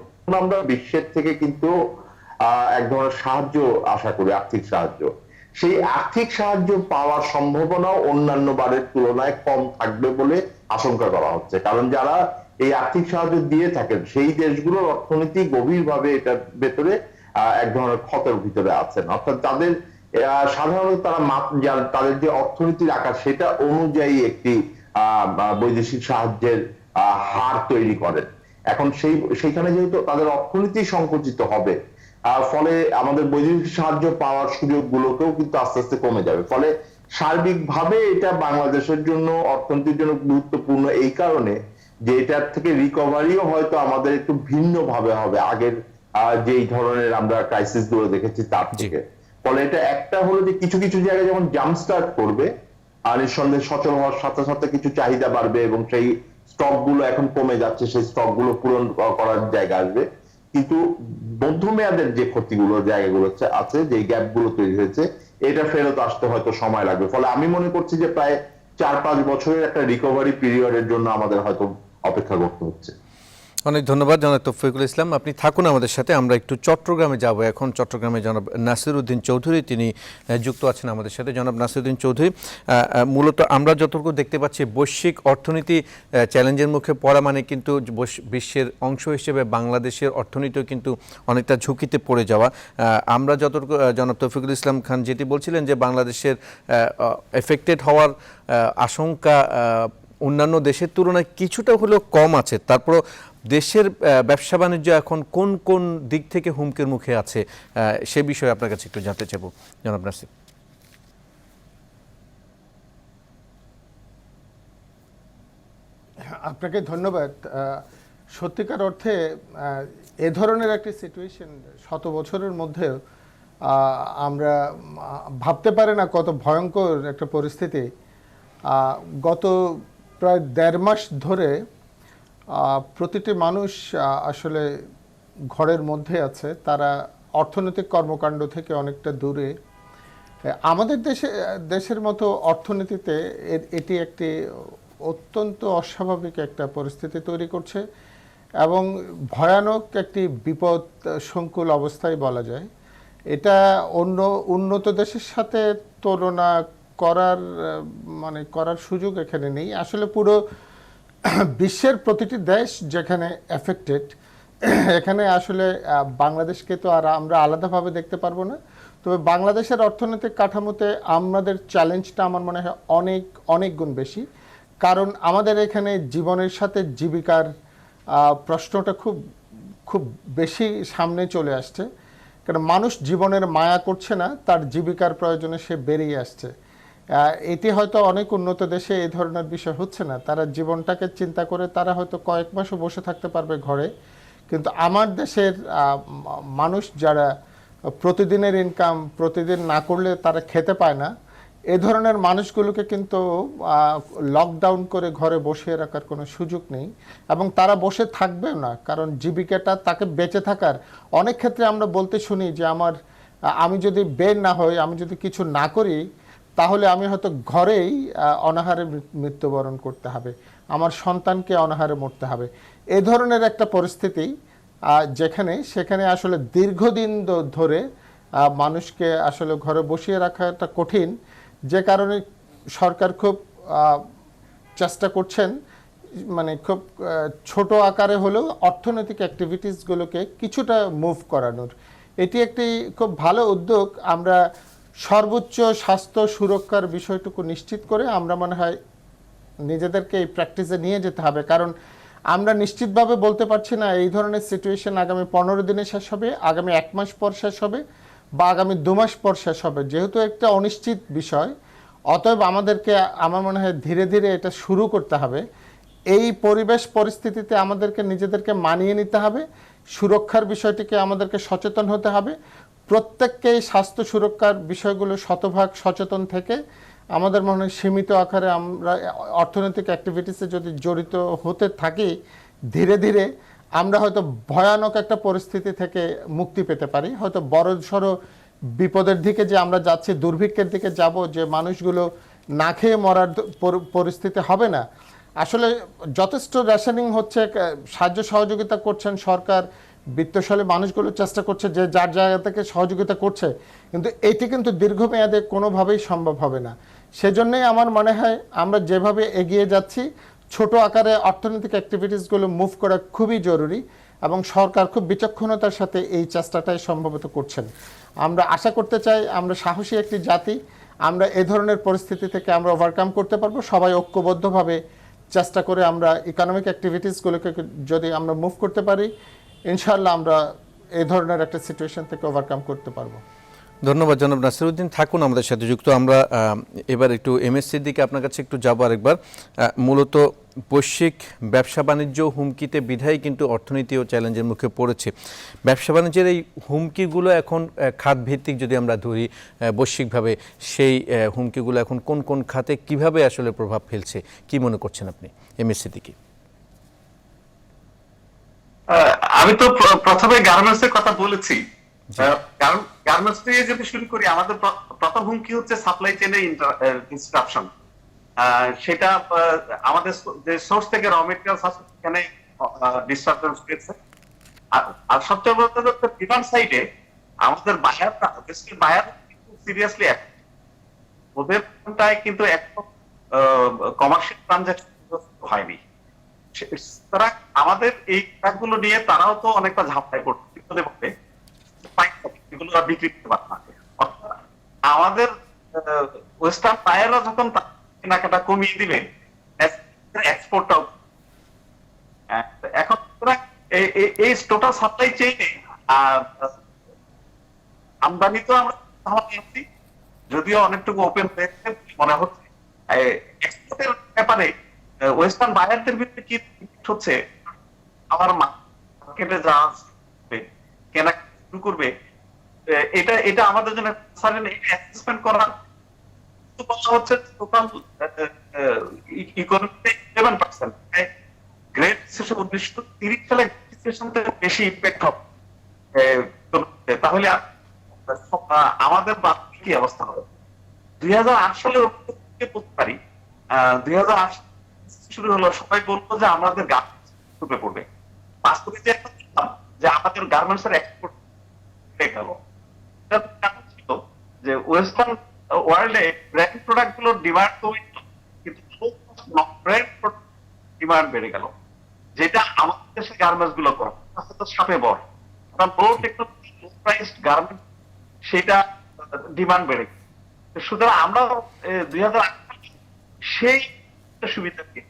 আমরা বিশ্বের থেকে কিন্তু এক ধরনের সাহায্য আশা করি, আর্থিক সাহায্য। সেই আর্থিক সাহায্য পাওয়ার সম্ভাবনাও অন্যান্য বারের তুলনায় কম থাকবে বলে আশঙ্কা করা হচ্ছে, কারণ যারা এই আর্থিক সাহায্য দিয়ে থাকেন সেই দেশগুলোর অর্থনীতি গভীরভাবে এটার ভেতরে এক ধরনের ক্ষতের ভিতরে আছেন, অর্থাৎ তাদের সাধারণত তাদের যে অর্থনীতির আকার সেটা অনুযায়ী একটি বৈদেশিক সাহায্যের হার তৈরি করেন। এখন সেইখানে যেহেতু তাদের অর্থনীতি সংকুচিত হবে, ফলে আমাদের বৈদেশিক সাহায্য পাওয়ার সুযোগগুলোকেও কিন্তু আস্তে আস্তে কমে যাবে। ফলে সার্বিকভাবে এটা বাংলাদেশের জন্য অর্থনীতির জন্য গুরুত্বপূর্ণ এই কারণে যে এটার থেকে রিকভারিও হয়তো আমাদের একটু ভিন্ন ভাবে হবে আগের যেই ধরনের আমরা ক্রাইসিস গুলো দেখেছি তার থেকে। ফলে এটা একটা হলো যে কিছু কিছু জায়গায় যেমন জাম্প স্টার্ট করবে, আর নিঃসন্দেহে সচল হওয়ার সাথে সাথে কিছু চাহিদা বাড়বে এবং সেই স্টক গুলো এখন কমে যাচ্ছে, সেই স্টক গুলো পূরণ করার জায়গা আসবে। কিন্তু মধ্যমেয়াদের যে ক্ষতিগুলো জায়গাগুলো আছে, যে গ্যাপ গুলো তৈরি হয়েছে, এটা ফেরত আসতে হয়তো সময় লাগবে। ফলে আমি মনে করছি যে প্রায় 4-5 বছরের একটা রিকভারি পিরিয়ডের জন্য আমাদের হয়তো অপেক্ষা করতে হচ্ছে। অনেক ধন্যবাদ জনাব তৌফিকুল ইসলাম, আপনি থাকুন আমাদের সাথে। আমরা একটু চট্টগ্রামে যাব এখন। চট্টগ্রামে জনাব নাসিরউদ্দিন চৌধুরী তিনি যুক্ত আছেন আমাদের সাথে। জনাব নাসিরউদ্দিন চৌধুরী, মূলত আমরা যতটুকু দেখতে পাচ্ছি বৈশ্বিক অর্থনীতি চ্যালেঞ্জের মুখে পড়া মানে কিন্তু বিশ্বের অংশ হিসেবে বাংলাদেশের অর্থনীতিও কিন্তু অনেকটা ঝুঁকিতে পড়ে যাওয়া। আমরা যতটুকু জনাব তৌফিকুল ইসলাম খান যেটি বলছিলেন যে বাংলাদেশের এফেক্টেড হওয়ার আশঙ্কা অন্যান্য দেশের তুলনায় কিছুটা হলেও কম আছে, তারপর দেশের ব্যবসা বাণিজ্য এখন কোন কোন দিক থেকে হুমকির মুখে আছে সে বিষয়ে আপনার কাছে একটু জানতে চাইব জনাব নাসির। আপনাকে ধন্যবাদ। সত্যিকার অর্থে এ ধরনের একটি সিচুয়েশন 100 বছরের মধ্যেও আমরা ভাবতে পারি না কত ভয়ঙ্কর একটা পরিস্থিতি। গত প্রায় 1.5 মাস ধরে প্রতিটি মানুষ আসলে ঘরের মধ্যে আছে, তারা অর্থনৈতিক কর্মকাণ্ড থেকে অনেকটা দূরে। আমাদের দেশের মতো অর্থনীতিতে এটি একটি অত্যন্ত অস্বাভাবিক একটা পরিস্থিতি তৈরি করছে এবং ভয়ানক একটি বিপদ সংকুল অবস্থায় বলা যায়। এটা অন্য উন্নত দেশের সাথে তুলনা করার সুযোগ এখানে নেই। আসলে পুরো বিশ্বের প্রতিটি দেশ যেখানে এফেক্টেড, এখানে আসলে বাংলাদেশকে তো আর আমরা আলাদাভাবে দেখতে পারবো না। তবে বাংলাদেশের অর্থনৈতিক কাঠামোতে আমাদের চ্যালেঞ্জটা আমার মনে হয় অনেক অনেক গুণ বেশি, কারণ আমাদের এখানে জীবনের সাথে জীবিকার প্রশ্নটা খুব বেশি সামনে চলে আসছে। কারণ মানুষ জীবনের মায়া করছে না, তার জীবিকার প্রয়োজনে সে বেরিয়ে আসছে। এটি হয়তো অনেক উন্নত দেশে এই ধরনের বিষয় হচ্ছে না, তারা জীবনটাকে চিন্তা করে তারা হয়তো কয়েক মাসও বসে থাকতে পারবে ঘরে। কিন্তু আমার দেশের মানুষ যারা প্রতিদিনের ইনকাম প্রতিদিন না করলে তারা খেতে পায় না, এ ধরনের মানুষগুলোকে কিন্তু লকডাউন করে ঘরে বসিয়ে রাখার কোনো সুযোগ নেই এবং তারা বসে থাকবেও না, কারণ জীবিকাটা তাকে বেঁচে থাকার। অনেক ক্ষেত্রে আমরা বলতে শুনি যে আমি যদি বের না হই, আমি যদি কিছু না করি, তাহলে আমি হয়তো ঘরেই অনাহারে মৃত্যুবরণ করতে হবে, আমার সন্তানকে অনাহারে মরতে হবে। এ ধরনের একটা পরিস্থিতি সেখানে আসলে দীর্ঘদিন ধরে মানুষকে আসলে ঘরে বসিয়ে রাখাটা কঠিন, যে কারণে সরকার খুব চেষ্টা করছেন, খুব ছোট আকারে হলেও অর্থনৈতিক অ্যাক্টিভিটিসগুলোকে কিছুটা মুভ করানোর। এটি একটি খুব ভালো উদ্যোগ। আমরা সর্বোচ্চ স্বাস্থ্য সুরক্ষার বিষয়টুকু নিশ্চিত করে আমরা মনে হয় নিজেদেরকে এই প্র্যাকটিসে নিয়ে যেতে হবে, কারণ আমরা নিশ্চিতভাবে বলতে পারছি না এই ধরনের সিচুয়েশন আগামী 15 দিনে শেষ হবে, আগামী 1 মাস পর শেষ হবে, বা আগামী 2 মাস পর শেষ হবে। যেহেতু একটা অনিশ্চিত বিষয়, অতএব আমাদেরকে আমার মনে হয় ধীরে ধীরে এটা শুরু করতে হবে। এই পরিবেশ পরিস্থিতিতে আমাদেরকে নিজেদেরকে মানিয়ে নিতে হবে, সুরক্ষার বিষয়টিকে আমাদেরকে সচেতন হতে হবে। প্রত্যেককে স্বাস্থ্য সুরক্ষার বিষয়গুলো শতভাগ সচেতন থেকে আমাদের মনে হয় সীমিত আকারে আমরা অর্থনৈতিক অ্যাক্টিভিটিসে যদি জড়িত হতে থাকি, ধীরে ধীরে আমরা হয়তো ভয়ানক একটা পরিস্থিতি থেকে মুক্তি পেতে পারি। হয়তো বড়সড় বিপদের দিকে যে আমরা যাচ্ছি, দুর্ভিক্ষের দিকে যাব, যে মানুষগুলো না খেয়ে মরার পরিস্থিতি হবে না। আসলে যথেষ্ট রেশনিং হচ্ছে, সাহায্য সহযোগিতা করছেন সরকার, বিত্তশালী মানুষগুলো চেষ্টা করছে যে যার জায়গা থেকে সহযোগিতা করছে, কিন্তু এটি কিন্তু দীর্ঘমেয়াদে কোনোভাবেই সম্ভব হবে না। সেজন্যই আমার মনে হয় আমরা যেভাবে এগিয়ে যাচ্ছি, ছোট আকারে অর্থনৈতিক অ্যাক্টিভিটিসগুলো মুভ করা খুবই জরুরি এবং সরকার খুব বিচক্ষণতার সাথে এই চেষ্টাটাই সম্ভবত করছেন। আমরা আশা করতে চাই আমরা সাহসী একটি জাতি, আমরা এ ধরনের পরিস্থিতি থেকে আমরা ওভারকাম করতে পারবো। সবাই ঐক্যবদ্ধভাবে চেষ্টা করে আমরা ইকোনমিক অ্যাক্টিভিটিসগুলোকে যদি আমরা মুভ করতে পারি, ইনশাআল্লাহ আমরা এই ধরনের একটা সিচুয়েশন থেকে ওভারকাম করতে পারবো। ধন্যবাদ জনাব নাসিরউদ্দিন, থাকুন আমাদের সাথে যুক্ত। আমরা এবার একটু এমএসসির দিকে আপনার কাছে একটু যাবো আরেকবার। মূলত বৈশ্বিক ব্যবসা বাণিজ্য হুমকিতে বিধায় কিন্তু অর্থনীতিও চ্যালেঞ্জের মুখে পড়েছে। ব্যবসা বাণিজ্যের এই হুমকিগুলো এখন খাতভিত্তিক যদি আমরা ধরি বৈশ্বিকভাবে, সেই হুমকিগুলো এখন কোন কোন খাতে কিভাবে আসলে প্রভাব ফেলছে, কি মনে করছেন আপনি এমএসসি দিকে? আমি তো প্রথমে গার্মেন্টস এর কথা বলেছি। গার্মেন্টস থেকে যদি শুরু করি, আমাদের প্রথম হুমকি হচ্ছে সাপ্লাই চেইনের ডিসরাপশন। সেটা আমাদের যে সোর্স থেকে র মেটেরিয়ালস আছে সেখানে ডিসরাপশন হয়েছে। আর সবচেয়ে বড় কথা হচ্ছে ডিমান্ড সাইডে আমাদের বায়ার সিরিয়াসলি ওদের কিন্তু একদম কমার্শিয়াল ট্রানজাকশন হয়নি। তারা আমাদের এই কাজগুলো নিয়ে তারাও তো অনেকটা ঝাপটায় পড়তে এগুলো বিক্রি করতে পারে না। আমাদের ওয়েস্টার্ন বায়াররা যখন কেনাকাটা কমিয়ে দিবে, এক্সপোর্টটাও এখন এই টোটাল সাপ্লাই চেইনে আমদানি তো আমরা যদিও অনেকটুকু ওপেন হয়েছে মনে হচ্ছে। এক্সপোর্টের ব্যাপারে ওয়েস্টার্ন বায়ারদের ভিতরে কি হচ্ছে, আমার মার্কেটে যা কেনা শুরু করবে, এটা আমাদের জন্য অ্যাসেসমেন্ট করার বলা হচ্ছে টোটাল ইকোনমিতে 11%। গ্রেট রিসেশন 1930 সালে বেশি ইম্প্যাক্ট হবে। তাহলে আমাদের কি অবস্থা হবে? 2008 সালে বলতে পারি, 2008 শুরু হলো, সবাই বলবো যে আমাদের গার্মেন্টস পড়বে। বাস্তবে যে আমাদের গার্মেন্টস এর এক্সপোর্ট গেল, যে ওয়েস্টার্ন ওয়ার্ল্ডে ব্র্যান্ড প্রোডাক্ট গুলোর ডিমান্ড কমে, কিন্তু ডিমান্ড বেড়ে গেল, যেটা আমাদের দেশে গার্মেন্টস গুলো করে সাপে বড়, কারণ লো টেকনোলজি লো প্রাইসড গার্মেন্ট সেটা ডিমান্ড বেড়ে গেল। সুতরাং আমরা 2008 সেই সুবিধা দিয়ে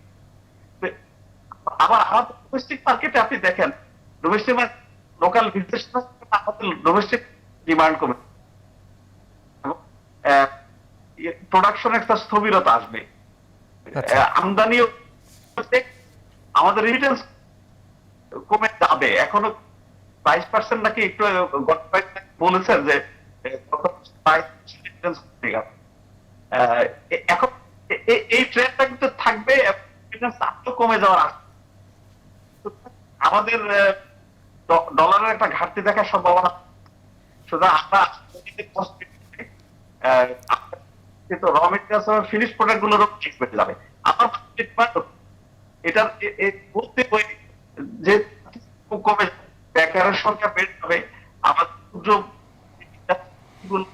আবার আমাদের ডোমেস্টিক মার্কেটে আপনি দেখেন, domestic local business domestic demand কমে, প্রোডাকশন একটা স্থবিরতা আসবে, আমদানিও আমাদের রিমিটেন্স কমে যাবে। এখনো 22% নাকি একটু বলেছেন যে এখন এই ট্রেন্ডটা কিন্তু থাকবে, কমে যাওয়ার আগে আমাদের ডলারের একটা ঘাটতি দেখার সম্ভাবনা। সুতরাং আমরা র মেটেরিয়ালস ফিনিশ প্রোডাক্ট গুলোর ঠিক বেড়ে যাবে। আমার এটা বলতে যে কমে বেকারের সংখ্যা বেড়ে যাবে। আমাদের ক্ষুদ্র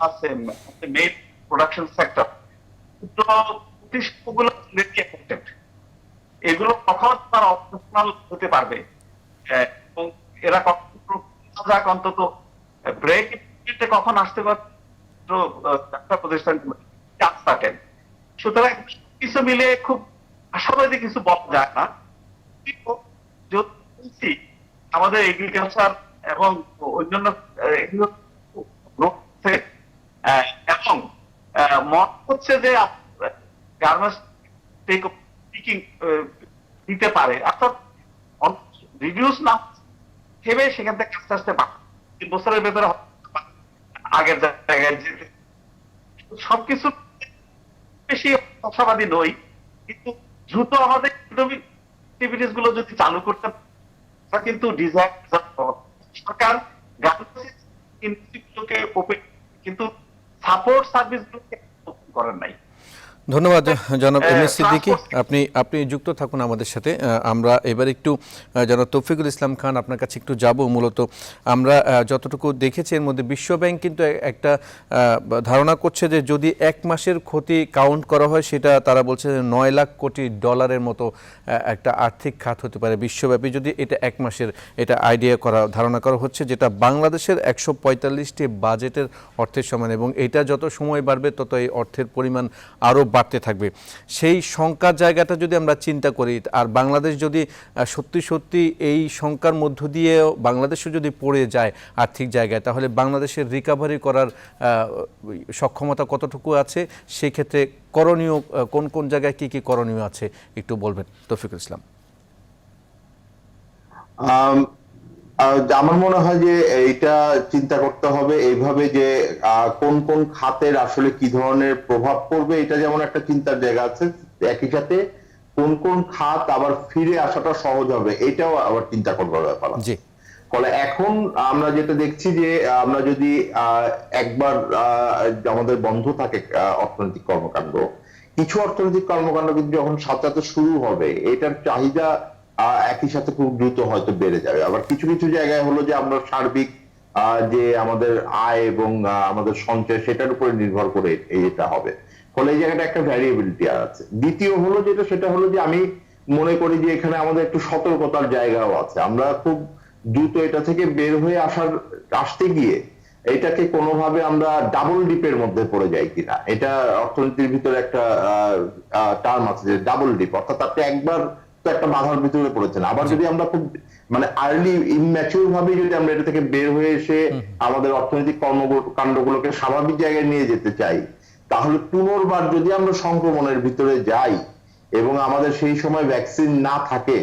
আছে মেইন প্রোডাকশন সেক্টর, ক্ষুদ্র প্রতিষ্ঠানগুলো এগুলো কখন তারা অপারেশনাল হতে পারবে এবং এরা কখন অন্তত ব্রেক কখন আসতে পারবে প্রতিষ্ঠান চান্স থাকেন। সুতরাং কিছু মিলে খুব আশাবাদী কিছু বলা যায় না। আমাদের এগ্রিকালচার এবং অন্যান্য এবং মত হচ্ছে যে গার্মেন্টস দিতে পারে, অর্থাৎ রিডিউস না ভেবে সেখান থেকে আস্তে আস্তে 3 বছরের ভেতরে আগের জায়গায় যেতে। সবকিছু বেশি আশাবাদী নই, কিন্তু দ্রুত আমাদের ইকোনমিক অ্যাক্টিভিটিস গুলো যদি চালু করতে কিন্তু সরকার গার্মেন্টস ইন্ডাস্ট্রিগুলোকে ওপেন, কিন্তু সাপোর্ট সার্ভিস গুলোকে ওপেন করেন নাই। ধন্যবাদ জনাব এমএস সিদ্দিকী, আপনি যুক্ত থাকুন আমাদের সাথে। আমরা এবার একটু জনাব তৌফিকুল ইসলাম খান আপনার কাছে একটু যাব। মূলত আমরা যতটুকু দেখেছি এর মধ্যে বিশ্বব্যাংক কিন্তু একটা ধারণা করছে যে যদি 1 মাসের ক্ষতি কাউন্ট করা হয়, সেটা তারা বলছে যে $9 লাখ কোটি মতো একটা আর্থিক খাত হতে পারে বিশ্বব্যাপী, যদি এটা 1 মাসের এটা আইডিয়া করা ধারণা করা হচ্ছে, যেটা বাংলাদেশের 145টি বাজেটের অর্থের সমান। এবং এটা যত সময় বাড়বে তত এই অর্থের পরিমাণ আরও বাড়তে থাকবে। সেই শঙ্কার জায়গাটা যদি আমরা চিন্তা করি, আর বাংলাদেশ যদি সত্যি সত্যি এই শঙ্কার মধ্য দিয়ে বাংলাদেশও যদি পড়ে যায় আর্থিক জায়গায়, তাহলে বাংলাদেশের রিকভারি করার সক্ষমতা কতটুকু আছে, সেই ক্ষেত্রে করণীয় কোন কোন জায়গায় কি কি করণীয় আছে একটু বলবেন তৌফিকুল ইসলাম। আমার মনে হয় যে এইটা চিন্তা করতে হবে এইভাবে যে কোন কোন খাতের আসলে কি ধরনের প্রভাব পড়বে, এটা যেমন একটা চিন্তার জায়গা আছে, একই সাথে কোন কোন খাত আবার ফিরে আসাটা সহজ হবে এটাও আবার চিন্তা করবার ব্যাপার আছে। ফলে এখন আমরা যেটা দেখছি যে আমরা যদি একবার আমাদের বন্ধ থাকে অর্থনৈতিক কর্মকাণ্ড, কিছু অর্থনৈতিক কর্মকাণ্ড কিন্তু যখন সাথে শুরু হবে এটার চাহিদা একই সাথে খুব দ্রুত হয়তো বেড়ে যাবে। আবার কিছু কিছু জায়গায় হলো যে আমরা সার্বিক যে আমাদের আয় এবং আমাদের সঞ্চয় সেটার উপরে নির্ভর করে এটা হবে। ফলে এই জায়গাটা একটা ভ্যারিয়েবিলিটি আছে। দ্বিতীয় হলো যেটা, সেটা হলো যে আমি মনে করি যে এখানে আমাদের একটু সতর্কতার জায়গাও আছে। আমরা খুব দ্রুত এটা থেকে বের হয়ে আসতে গিয়ে এটাকে কোনোভাবে আমরা ডাবল ডিপের মধ্যে পড়ে যাই কিনা, এটা অর্থনীতির ভিতরে একটা টার্ম আছে যে ডাবল ডিপ, অর্থাৎ আপনি একবার তো একটা বাধার ভিতরে পড়েছেন, আবার যদি আমরা খুব মানে আর্লি ইম্যাচিউর ভাবে যদি আমরা এটা থেকে বের হয়ে এসে আমাদের অর্থনৈতিক কর্মকাণ্ডগুলোকে স্বাভাবিক জায়গায় নিয়ে যেতে চাই, তাহলে পুনর্বার যদি আমরা সংক্রমণের ভিতরে যাই এবং আমাদের সেই সময় ভ্যাকসিন না থাকে,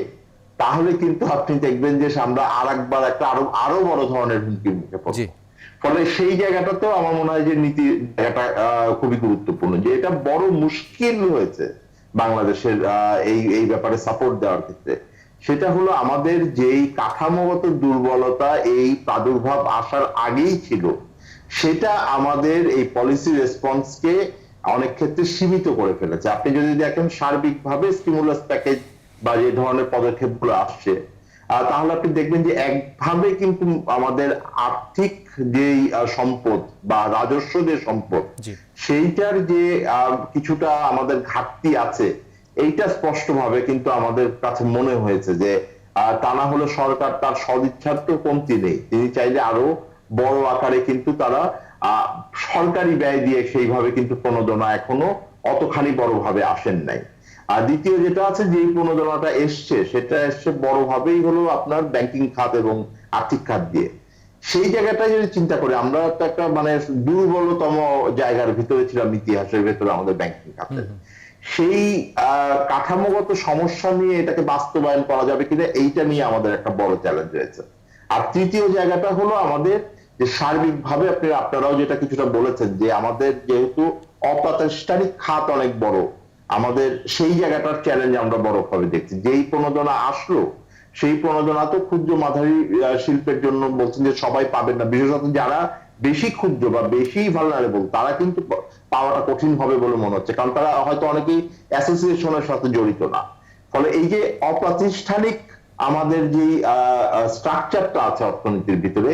তাহলে কিন্তু আপনি দেখবেন যে আমরা আরেকবার একটা আরো বড় ধরনের হুমকির মুখে পড়ব। ফলে সেই জায়গাটাতেও আমার মনে হয় যে নীতি জায়গাটা খুবই গুরুত্বপূর্ণ, যে এটা বড় মুশকিল হয়েছে বাংলাদেশের এই ব্যাপারে সাপোর্ট দেওয়ার ক্ষেত্রে। সেটা হলো আমাদের যেই কাঠামোগত দুর্বলতা এই প্রাদুর্ভাব আসার আগেই ছিল, সেটা আমাদের এই পলিসি রেসপন্সকে অনেক ক্ষেত্রে সীমিত করে ফেলেছে। আপনি যদি দেখেন সার্বিকভাবে স্টিমুলাস প্যাকেজ বা যে ধরনের পদক্ষেপগুলো আসছে, তাহলে আপনি দেখবেন যে একভাবে কিন্তু আমাদের আর্থিক যেই সম্পদ বা রাজস্ব যে সম্পদ, সেইটার যে কিছুটা আমাদের ঘাটতি আছে, এইটা স্পষ্টভাবে কিন্তু আমাদের কাছে মনে হয়েছে যে তা না হলে সরকার তার সদিচ্ছার তো কমতি নেই, তিনি চাইলে আরো বড় আকারে কিন্তু তারা সরকারি ব্যয় দিয়ে সেইভাবে কিন্তু প্রণোদনা এখনো অতখানি বড়ভাবে আসেন নাই। আর দ্বিতীয় যেটা আছে, যে প্রণোদনাটা এসছে সেটা এসছে বড়ভাবেই হলো আপনার ব্যাংকিং খাত এবং আর্থিক খাত দিয়ে। সেই জায়গাটা যদি চিন্তা করি, আমরা তো একটা মানে দুর্বলতম জায়গার ভিতরে ছিলাম ইতিহাসের ভেতরে আমাদের ব্যাংকিং খাতে। সেই কাঠামোগত সমস্যা নিয়ে এটাকে বাস্তবায়ন করা যাবে কিনা, এইটা নিয়ে আমাদের একটা বড় চ্যালেঞ্জ রয়েছে। আর তৃতীয় জায়গাটা হলো আমাদের যে সার্বিকভাবে আপনারাও যেটা কিছুটা বলেছেন, যে আমাদের যেহেতু অপ্রাতিষ্ঠানিক খাত অনেক বড়, আমাদের সেই জায়গাটার চ্যালেঞ্জ আমরা বড়ভাবে দেখছি। যেই প্রণোদনা আসলো, সেই প্রণোদনা তো ক্ষুদ্র মাঝারি শিল্পের জন্য বলছেন যে সবাই পাবেন না, বিশেষত যারা বেশি ক্ষুদ্র বা বেশি ভালনারেবল তারা কিন্তু পাওয়াটা কঠিন হবে বলে মনে হচ্ছে, কারণ তারা হয়তো অনেকেই অ্যাসোসিয়েশনের সাথে জড়িত না। ফলে এই যে অপ্রাতিষ্ঠানিক আমাদের যে স্ট্রাকচারটা আছে অর্থনীতির ভিতরে,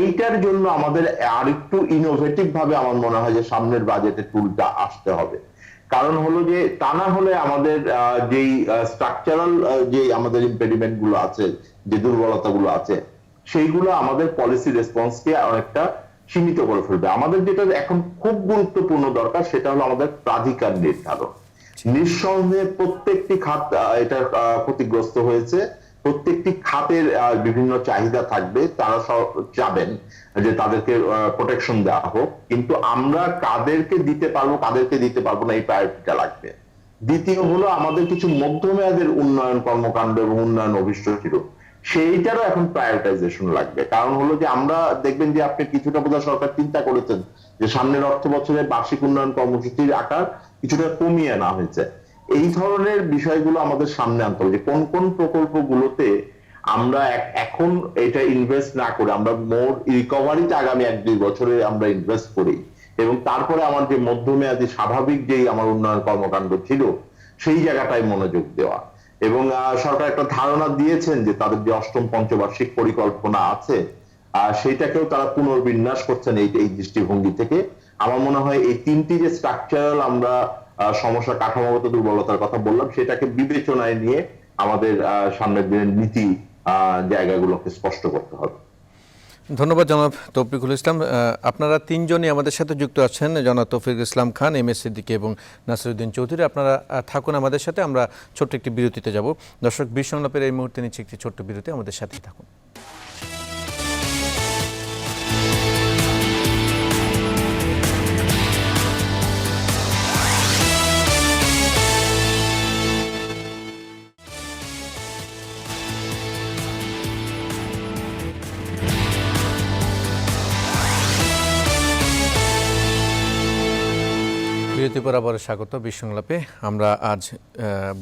এইটার জন্য আমাদের আরেকটু ইনোভেটিভ ভাবে আমার মনে হয় যে সামনের বাজেটে টুলটা আসতে হবে। কারণ হলো যে তা না হলে আমাদের যেই স্ট্রাকচারাল যে আমাদের ইম্পেডিমেন্ট গুলো আছে, যে দুর্বলতা গুলো আছে, সেইগুলো আমাদের পলিসি রেসপন্সকে অনেকটা সীমিত করে ফেলবে। আমাদের যেটা এখন খুব গুরুত্বপূর্ণ দরকার, সেটা হলো আমাদের প্রাধিকার নির্ধারণ। নিঃসন্দেহে প্রত্যেকটি খাত এটা ক্ষতিগ্রস্ত হয়েছে, প্রত্যেকটি খাতের বিভিন্ন চাহিদা থাকবে, তারা চাবেন যে তাদেরকে প্রোটেকশন দেওয়া হোক, কিন্তু আমরা কাদেরকে দিতে পারবো কাদেরকে দিতে পারবো না, এই প্রায়োরিটিটা লাগবে। দ্বিতীয় হলো আমাদের কিছু মধ্যমেয়াদের উন্নয়ন কর্মকাণ্ড এবং উন্নয়ন অভিষ্ট ছিল, সেইটারও এখন প্রায়োরিটাইজেশন লাগবে। কারণ হলো যে আমরা দেখবেন যে আপনি কিছুটা বোধহয় সরকার চিন্তা করেছেন যে সামনের অর্থ বছরে বার্ষিক উন্নয়ন কর্মসূচির আকার কিছুটা কমিয়ে আনা হয়েছে। এই ধরনের বিষয়গুলো আমাদের সামনে আনতে হবে, যে কোন কোন প্রকল্পগুলোতে আমরা এখন এটা ইনভেস্ট না করে আমরা মোর রিকভারিতে আগামী 1-2 বছরে আমরা ইনভেস্ট করি, এবং তারপরে আমার যে মধ্যমেয়াদী স্বাভাবিক যেই আমার উন্নয়ন কর্মকাণ্ড ছিল সেই জায়গাটায় মনোযোগ দেওয়া। এবং সরকার একটা ধারণা দিয়েছেন যে তাদের যে 8ম পঞ্চবার্ষিক পরিকল্পনা আছে, সেইটাকেও তারা পুনর্বিন্যাস করছেন এই দৃষ্টিভঙ্গি থেকে। আমার মনে হয় এই তিনটি যে স্ট্রাকচারাল আমরা সমস্যা, কাঠামোগত দুর্বলতার কথা বললাম, সেটাকে বিবেচনায় নিয়ে আমাদের সামনের দিনের নীতি জায়গাগুলোকে স্পষ্ট করতে হবে। ধন্যবাদ জনাব তৌফিকুল ইসলাম। আপনারা তিনজনই আমাদের সাথে যুক্ত আছেন, জনাব তৌফিকুল ইসলাম খান, এম এস সিদ্দিকী এবং নাসিরউদ্দিন চৌধুরী। আপনারা থাকুন আমাদের সাথে, আমরা ছোট্ট একটি বিরতিতে যাব। দর্শক, বিশ্ব সংলাপের এই মুহূর্তে নিচ্ছে একটি ছোট্ট বিরতি, আমাদের সাথেই থাকুন। বিরতির পর আবার স্বাগত বিশ্ব সংলাপে। আমরা আজ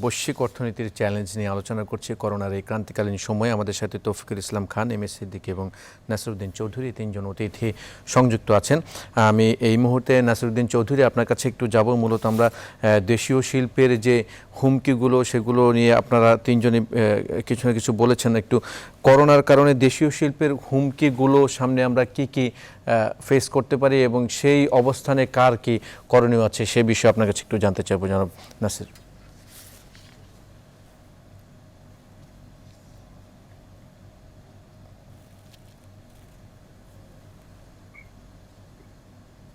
বৈশ্বিক অর্থনীতির চ্যালেঞ্জ নিয়ে আলোচনা করছি করোনার এই ক্রান্তিকালীন সময়ে। আমাদের সাথে তৌফিকুল ইসলাম খান, এম এস সিদ্দিকী এবং নাসিরউদ্দিন চৌধুরী তিনজন অতিথি সংযুক্ত আছেন। আমি এই মুহূর্তে নাসিরউদ্দিন চৌধুরী আপনার কাছে একটু যাব। মূলত আমরা দেশীয় শিল্পের যে হুমকিগুলো সেগুলো নিয়ে আপনারা তিনজনই কিছু না কিছু বলেছেন। একটু করোনার কারণে দেশীয় শিল্পের হুমকিগুলো সামনে আমরা কি কি ফেস করতে পারি এবং সেই অবস্থানে কার কি করণীয় আছে সে বিষয়ে আপনার কাছে একটু জানতে চাইবো জনাব নাসির।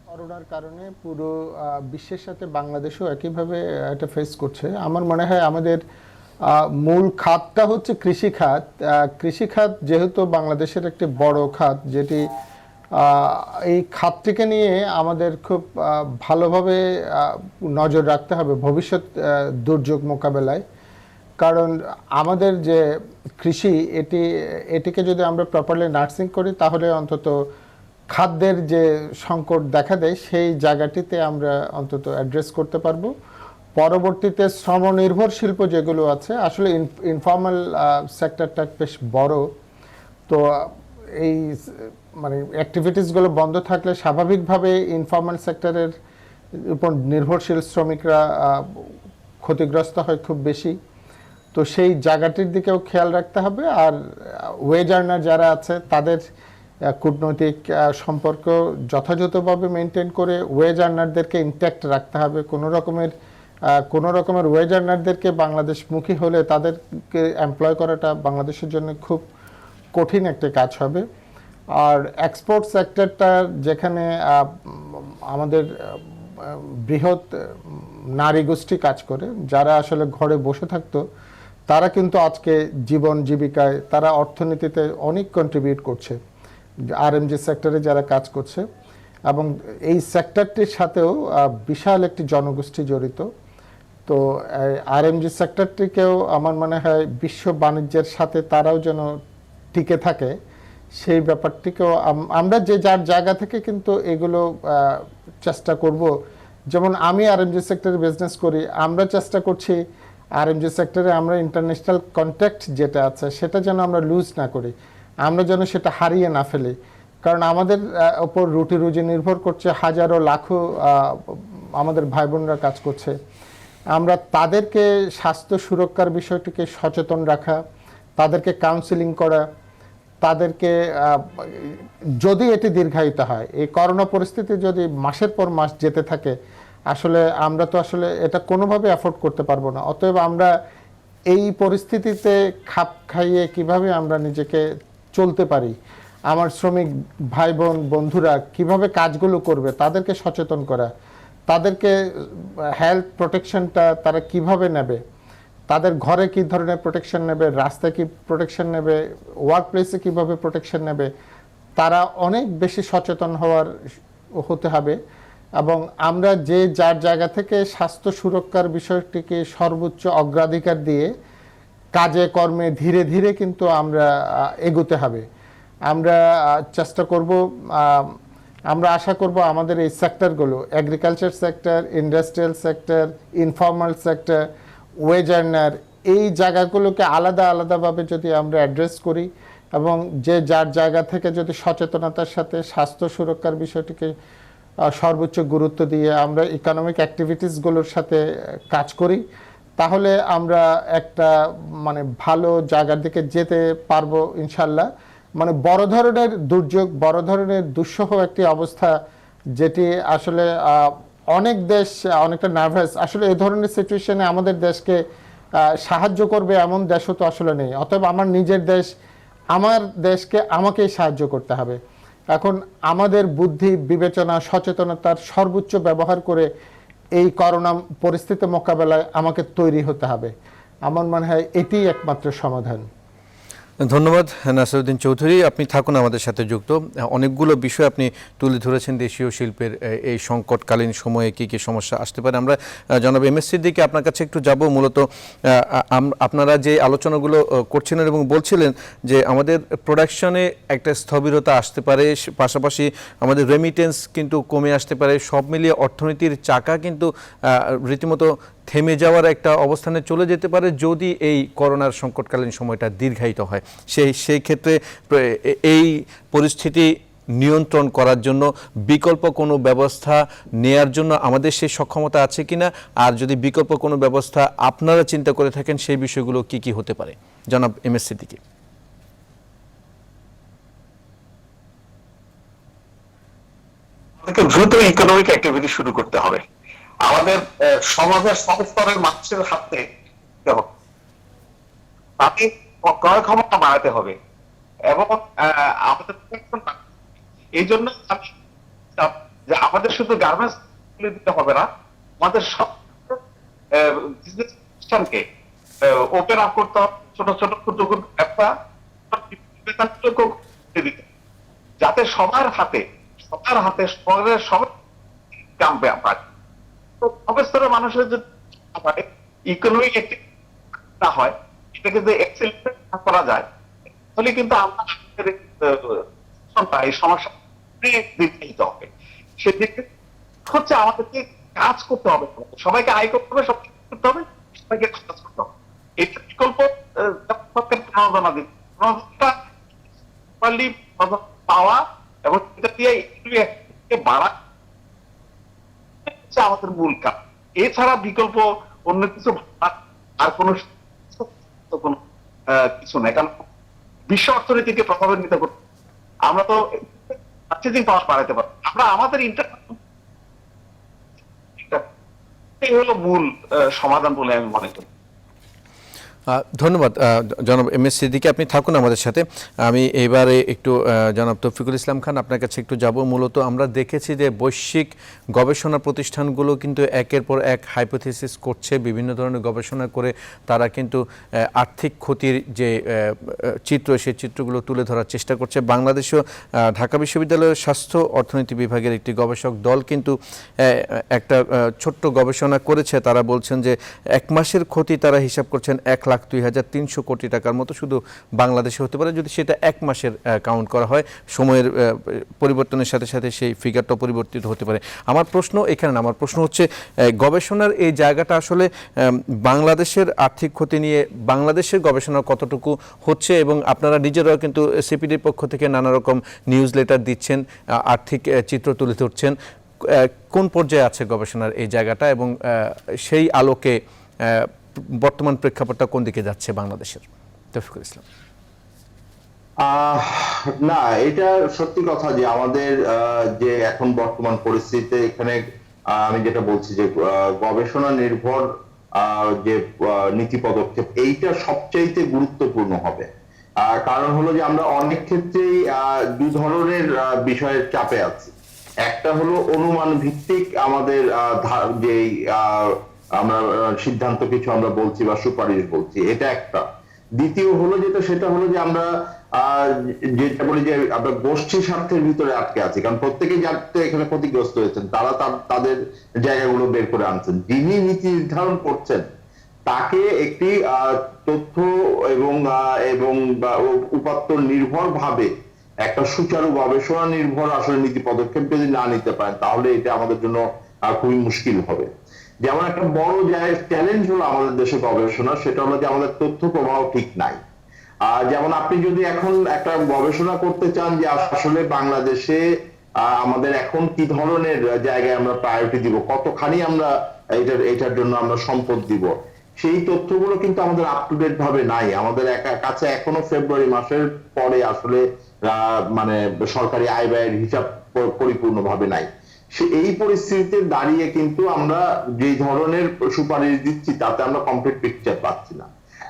করোনার কারণে পুরো বিশ্বের সাথে বাংলাদেশও একইভাবে এটা ফেস করছে। আমার মনে হয় আমাদের মূল খাতটা হচ্ছে কৃষি খাত। কৃষি খাত যেহেতু বাংলাদেশের একটি বড় খাত, যেটি এই খাতটিকে নিয়ে আমাদের খুব ভালোভাবে নজর রাখতে হবে ভবিষ্যৎ দুর্যোগ মোকাবেলায়। কারণ আমাদের যে কৃষি এটিকে যদি আমরা প্রপারলি নার্সিং করি তাহলে অন্তত খাদ্যের যে সংকট দেখা দেয় সেই জায়গাটিতে আমরা অন্তত অ্যাড্রেস করতে পারবো। পরবর্তীতে শ্রমনির্ভর শিল্প যেগুলো আছে, আসলে ইনফর্মাল সেক্টরটা বেশ বড়, তো এই মানে অ্যাক্টিভিটিসগুলো বন্ধ থাকলে স্বাভাবিকভাবে ইনফর্মাল সেক্টরের উপর নির্ভরশীল শ্রমিকরা ক্ষতিগ্রস্ত হয় খুব বেশি। তো সেই জায়গাটির দিকেও খেয়াল রাখতে হবে। আর ওয়েজ আর্নার যারা আছে তাদের কূটনৈতিক সম্পর্ক যথাযথভাবে মেনটেন করে ওয়েজ আর্নারদেরকে ইনট্যাক্ট রাখতে হবে। কোনো রকমের ওয়েজ আর্নারদেরকে বাংলাদেশমুখী হলে তাদেরকে এমপ্লয় করাটা বাংলাদেশের জন্য খুব কঠিন একটা কাজ হবে। আর এক্সপোর্ট সেক্টরটা যেখানে আমাদের বৃহৎ নারী গোষ্ঠী কাজ করে, যারা আসলে ঘরে বসে থাকতো, তারা কিন্তু আজকে জীবন জীবিকায় তারা অর্থনীতিতে অনেক কন্ট্রিবিউট করছে, আরএমজি সেক্টরে যারা কাজ করছে। এবং এই সেক্টরটির সাথেও বিশাল একটি জনগোষ্ঠী জড়িত। তো আরএমজি সেক্টরটিকেও আমার মনে হয় বিশ্ব বাণিজ্যের সাথে তারাও যেন টিকে থাকে, সেই ব্যাপারটিকেও আমরা যে যার জায়গা থেকে কিন্তু এগুলো চেষ্টা করব। যেমন আমি আরএমজি সেক্টরে বিজনেস করি, আমরা চেষ্টা করছি আরএমজি সেক্টরে আমরা ইন্টারন্যাশনাল কন্ট্যাক্ট যেটা আছে সেটা যেন আমরা লুজ না করি, আমরা যেন সেটা হারিয়ে না ফেলি। কারণ আমাদের ওপর রুটি রুজি নির্ভর করছে, হাজারো লাখো আমাদের ভাই বোনরা কাজ করছে। আমরা তাদেরকে স্বাস্থ্য সুরক্ষার বিষয়টিকে সচেতন রাখা, তাদেরকে কাউন্সিলিং করা, তাদেরকে যদি এটি দীর্ঘায়িত হয়, এই করোনা পরিস্থিতি যদি মাসের পর মাস যেতে থাকে, আসলে আমরা তো আসলে এটা কোনোভাবে অ্যাফোর্ড করতে পারবো না। অতএব আমরা এই পরিস্থিতিতে খাপ খাইয়ে কিভাবে আমরা নিজেকে চলতে পারি, আমার শ্রমিক ভাই বোন বন্ধুরা কিভাবে কাজগুলো করবে তাদেরকে সচেতন করা, তাদেরকে হেলথ প্রোটেকশনটা তারা কিভাবে নেবে, তাদের ঘরে কী ধরনের প্রোটেকশন নেবে, রাস্তায় কী প্রোটেকশন নেবে, ওয়ার্ক প্লেসে কীভাবে প্রোটেকশন নেবে, তারা অনেক বেশি সচেতন হতে হবে। এবং আমরা যে যার জায়গা থেকে স্বাস্থ্য সুরক্ষার বিষয়টিকে সর্বোচ্চ অগ্রাধিকার দিয়ে কাজে কর্মে ধীরে ধীরে কিন্তু আমরা এগোতে হবে। আমরা চেষ্টা করব, আমরা আশা করব আমাদের এই সেক্টরগুলো, agriculture sector, industrial sector, informal sector, wage earner, এই জায়গাগুলোকে আলাদা আলাদাভাবে যদি আমরা অ্যাড্রেস করি এবং যে যার জায়গা থেকে যদি সচেতনতার সাথে স্বাস্থ্য সুরক্ষার বিষয়টিকে সর্বোচ্চ গুরুত্ব দিয়ে আমরা ইকোনমিক অ্যাক্টিভিটিসগুলোর সাথে কাজ করি, তাহলে আমরা একটা মানে ভালো জায়গার দিকে যেতে পারবো ইনশাল্লাহ। মানে বড় ধরনের দুর্যোগ, বড় ধরনের দুঃসহ একটি অবস্থা, যেটি আসলে অনেক দেশ অনেকটা নার্ভাস। আসলে এই ধরনের সিচুয়েশনে আমাদের দেশকে সাহায্য করবে এমন দেশও তো আসলে নেই। অতএব আমার নিজের দেশ আমার দেশকে আমাকেই সাহায্য করতে হবে। এখন আমাদের বুদ্ধি, বিবেচনা, সচেতনতার সর্বোচ্চ ব্যবহার করে এই করোনা পরিস্থিতি মোকাবেলায় আমাকে তৈরি হতে হবে। আমার মনে হয় এটিই একমাত্র সমাধান। ধন্যবাদ নাসিরউদ্দিন চৌধুরী, আপনি থাকুন আমাদের সাথে যুক্ত। অনেকগুলো বিষয় আপনি তুলে ধরেছেন দেশীয় শিল্পের এই সংকটকালীন সময়ে কী কী সমস্যা আসতে পারে। আমরা জনাব এমএস সিদ্দিকী আপনার কাছে একটু যাব। মূলত আপনারা যে আলোচনাগুলো করছিলেন এবং বলছিলেন যে আমাদের প্রোডাকশনে একটা স্থবিরতা আসতে পারে, পাশাপাশি আমাদের রেমিটেন্স কিন্তু কমে আসতে পারে, সব মিলিয়ে অর্থনীতির চাকা কিন্তু রীতিমতো থেমে যাওয়ার একটা অবস্থানে চলে যেতে পারে যদি এই করোনার সংকটকালীন সময়টা দীর্ঘায়িত হয়। সেই ক্ষেত্রে এই পরিস্থিতি নিয়ন্ত্রণ করার জন্য বিকল্প কোনো ব্যবস্থা নেয়ার জন্য আমাদের সেই সক্ষমতা আছে কিনা, আর যদি বিকল্প কোনো ব্যবস্থা আপনারা চিন্তা করে থাকেন সেই বিষয়গুলো কি কি হতে পারে? জনাব এমএস সিদ্দিকী। দ্রুত ইকোনমিক অ্যাক্টিভিটি শুরু করতে হবে। আমাদের সমাজের সব স্তরের মানুষের হাতে তাকে ক্রয় ক্ষমতা বাড়াতে হবে এবং আমাদের এই জন্য যে আমাদের শুধু গার্মেন্টস দিতে হবে না, আমাদের সব বিজনেস প্রতিষ্ঠানকে ওপেন আপ করতে হবে, ছোট ছোট ক্ষুদ্র ক্ষুদ্র ব্যবসা দিতে, যাতে সবার হাতে শহরের সবার কামবে পারে। অবস্থা মানুষের যদি ইকোনমিক না হয়, এটাকে যদি এক্সেলেন্ট করা যায়, তাহলে কিন্তু আমাদের এই সমস্যা দিতে হবে। সেদিকে হচ্ছে আমাদেরকে কাজ করতে হবে, সবাইকে আয় করতে হবে, সব করতে হবে, সবাইকে কাজ করতে হবে। এটা বিকল্প প্রণোদনা দিতে পাওয়া এবং এটা দিয়ে বাড়া আমাদের মূল কাজ। এছাড়া বিকল্প অন্য কিছু আর কোনো কিছু নেই, কারণ বিশ্ব অর্থনীতিকে প্রভাবিত করতে আমরা তো পারচেজিং পাওয়ার বাড়াতে পারি। আমরা আমাদের এই হলো মূল সমাধান বলে আমি মনে করি। ধন্যবাদ জনাব এমএস সিদ্দিকী, আপনি থাকুন আমাদের সাথে। আমি এবারে একটু জনাব তৌফিকুল ইসলাম খান আপনার কাছে একটু যাব। মূলত আমরা দেখেছি যে বৈশ্বিক গবেষণা প্রতিষ্ঠানগুলো কিন্তু একের পর এক হাইপোথিসিস করছে, বিভিন্ন ধরনের গবেষণা করে তারা কিন্তু আর্থিক ক্ষতির যে চিত্র, সেই চিত্রগুলো তুলে ধরার চেষ্টা করছে। বাংলাদেশেও ঢাকা বিশ্ববিদ্যালয়ের স্বাস্থ্য অর্থনীতি বিভাগের একটি গবেষক দল কিন্তু একটা ছোট্ট গবেষণা করেছে। তারা বলছেন যে 1 মাসের ক্ষতি তারা হিসাব করছেন 1,02,300 কোটি টাকার মতো শুধু বাংলাদেশে হতে পারে, যদি সেটা 1 মাসের কাউন্ট করা হয়। সময়ের পরিবর্তনের সাথে সাথে সেই ফিগারটা পরিবর্তিত হতে পারে। আমার প্রশ্ন এখানে না, আমার প্রশ্ন হচ্ছে গবেষণার এই জায়গাটা আসলে বাংলাদেশের আর্থিক ক্ষতি নিয়ে বাংলাদেশের গবেষণা কতটুকু হচ্ছে, এবং আপনারা নিজেরাও কিন্তু সিপিডির পক্ষ থেকে নানা রকম নিউজ লেটার দিচ্ছেন, আর্থিক চিত্র তুলে ধরছেন। কোন পর্যায়ে আছে গবেষণার এই জায়গাটা, এবং সেই আলোকে বর্তমান প্রেক্ষাপটটা কোন দিকে যাচ্ছে বাংলাদেশের? তৌফিকুল ইসলাম। না, এটা সত্যি কথা যে আমাদের যে এখন বর্তমান পরিস্থিতিতে এখানে আমি যেটা বলছি যে গবেষণা নির্ভর যে নীতি পদক্ষেপ, এইটা সবচাইতে গুরুত্বপূর্ণ হবে। কারণ হলো যে আমরা অনেক ক্ষেত্রেই 2 ধরনের বিষয়ের চাপে আছি। একটা হলো অনুমান ভিত্তিক আমাদের যে আমরা সিদ্ধান্ত কিছু আমরা বলছি বা সুপারিশ বলছি, এটা একটা। দ্বিতীয় হলো সেটা হলো যে আমরা যেটা বলি যে আমরা গোষ্ঠী স্বার্থের ভিতরে আটকে আছি, কারণ প্রত্যেকেই যাতে এখানে ক্ষতিগ্রস্ত হয়েছেন, তারা তাদের জায়গাগুলো বের করে আনছেন। যিনি নীতি নির্ধারণ করছেন তাকে একটি তথ্য এবং উপাত্ত নির্ভর ভাবে একটা সুচারু গবেষণা নির্ভর আসলে নীতি পদক্ষেপ যদি না নিতে পারেন, তাহলে এটা আমাদের জন্য খুবই মুশকিল হবে। যেমন একটা বড় চ্যালেঞ্জ হলো আমাদের দেশে গবেষণা, সেটা হলো যে আমাদের তথ্য প্রবাহ ঠিক নাই। যেমন আপনি যদি এখন একটা গবেষণা করতে চান যে আসলে বাংলাদেশে আমাদের এখন কি ধরনের জায়গায় আমরা প্রায়োরিটি দিব, কতখানি আমরা এটার জন্য আমরা সম্পদ দিব, সেই তথ্যগুলো কিন্তু আমাদের আপ টু ডেট ভাবে নাই। আমাদের কাছে এখনো ফেব্রুয়ারি মাসের পরে আসলে মানে সরকারি আয় ব্যয়ের হিসাব পরিপূর্ণভাবে নাই। এই পরিস্থিতিতে দাঁড়িয়ে কিন্তু আমরা যে ধরনের সুপারিশ দিচ্ছি তাতে আমরা কমপ্লিট পিকচার পাচ্ছি না।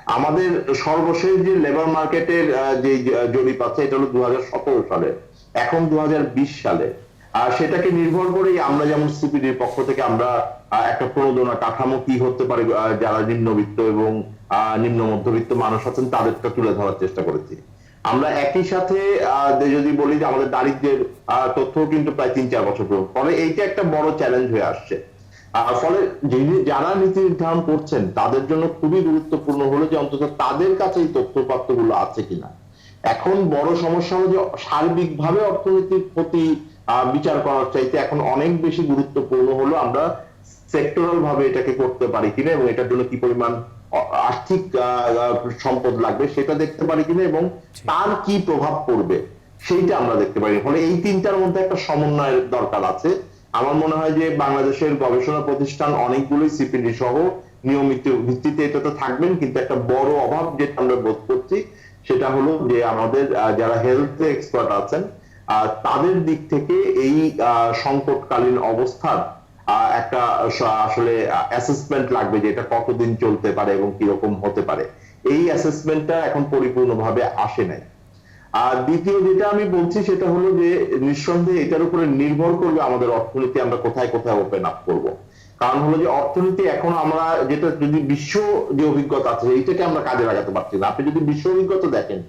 আমাদের সর্বশেষ যে লেবার মার্কেটের যে জরিপ আছে এটা হলো 2017 সালে, এখন 2020 সালে। আর সেটাকে নির্ভর করেই আমরা যেমন সিপিডির পক্ষ থেকে আমরা একটা প্রণোদনা কাঠামো কি হতে পারে যারা নিম্নবিত্ত এবং নিম্ন মধ্যবিত্ত মানুষ আছেন তাদেরটা তুলে ধরার চেষ্টা করেছি। আমরা একই সাথে যদি বলি যে আমাদের দারিদ্র্যের তথ্য কিন্তু প্রায় 3-4 বছর পর, ফলে এইটা একটা বড় চ্যালেঞ্জ হয়ে আসছে। ফলে যারা নীতি নির্ধারণ করছেন তাদের জন্য খুবই গুরুত্বপূর্ণ হলো যে অন্তত তাদের কাছে এই তথ্যপাত্রগুলো আছে কিনা। এখন বড় সমস্যা হলো যে সার্বিকভাবে অর্থনীতির প্রতি বিচার করার চাইতে এখন অনেক বেশি গুরুত্বপূর্ণ হলো আমরা সেক্টরাল ভাবে এটাকে করতে পারি কিনা এবং এটার জন্য কি পরিমাণ আর্থিক সম্পদ লাগবে সেটা দেখতে পারি কিনা এবং তার কি প্রভাব পড়বে সেইটা আমরা দেখতে পারি। ফলে এই তিনটার মধ্যে একটা সমন্বয়ের দরকার আছে। আমার মনে হয় যে বাংলাদেশের গবেষণা প্রতিষ্ঠান অনেকগুলোই সিপিডি সহ নিয়মিত ভিত্তিতে এটাতে থাকবেন, কিন্তু একটা বড় অভাব যেটা আমরা বোধ করছি সেটা হলো যে আমাদের যারা হেলথ এক্সপার্ট আছেন তাদের দিক থেকে এই সংকটকালীন অবস্থার একটা আসলে অ্যাসেসমেন্ট লাগবে যে এটা কতদিন চলতে পারে এবং কিরকম হতে পারে। এই অ্যাসেসমেন্টটা এখন পরিপূর্ণভাবে আসে নাই। আর দ্বিতীয় যেটা আমি বলছি সেটা হলো যে নিঃসন্দেহে এটার উপরে নির্ভর করবে আমাদের অর্থনীতি আমরা কোথায় কোথায় ওপেন আপ করবো। কারণ হলো যে অর্থনীতি এখন আমরা যেটা যদি বিশ্ব যে অভিজ্ঞতা আছে এইটাকে আমরা কাজে লাগাতে পারছি না। আপনি যদি বিশ্ব অভিজ্ঞতা দেখেন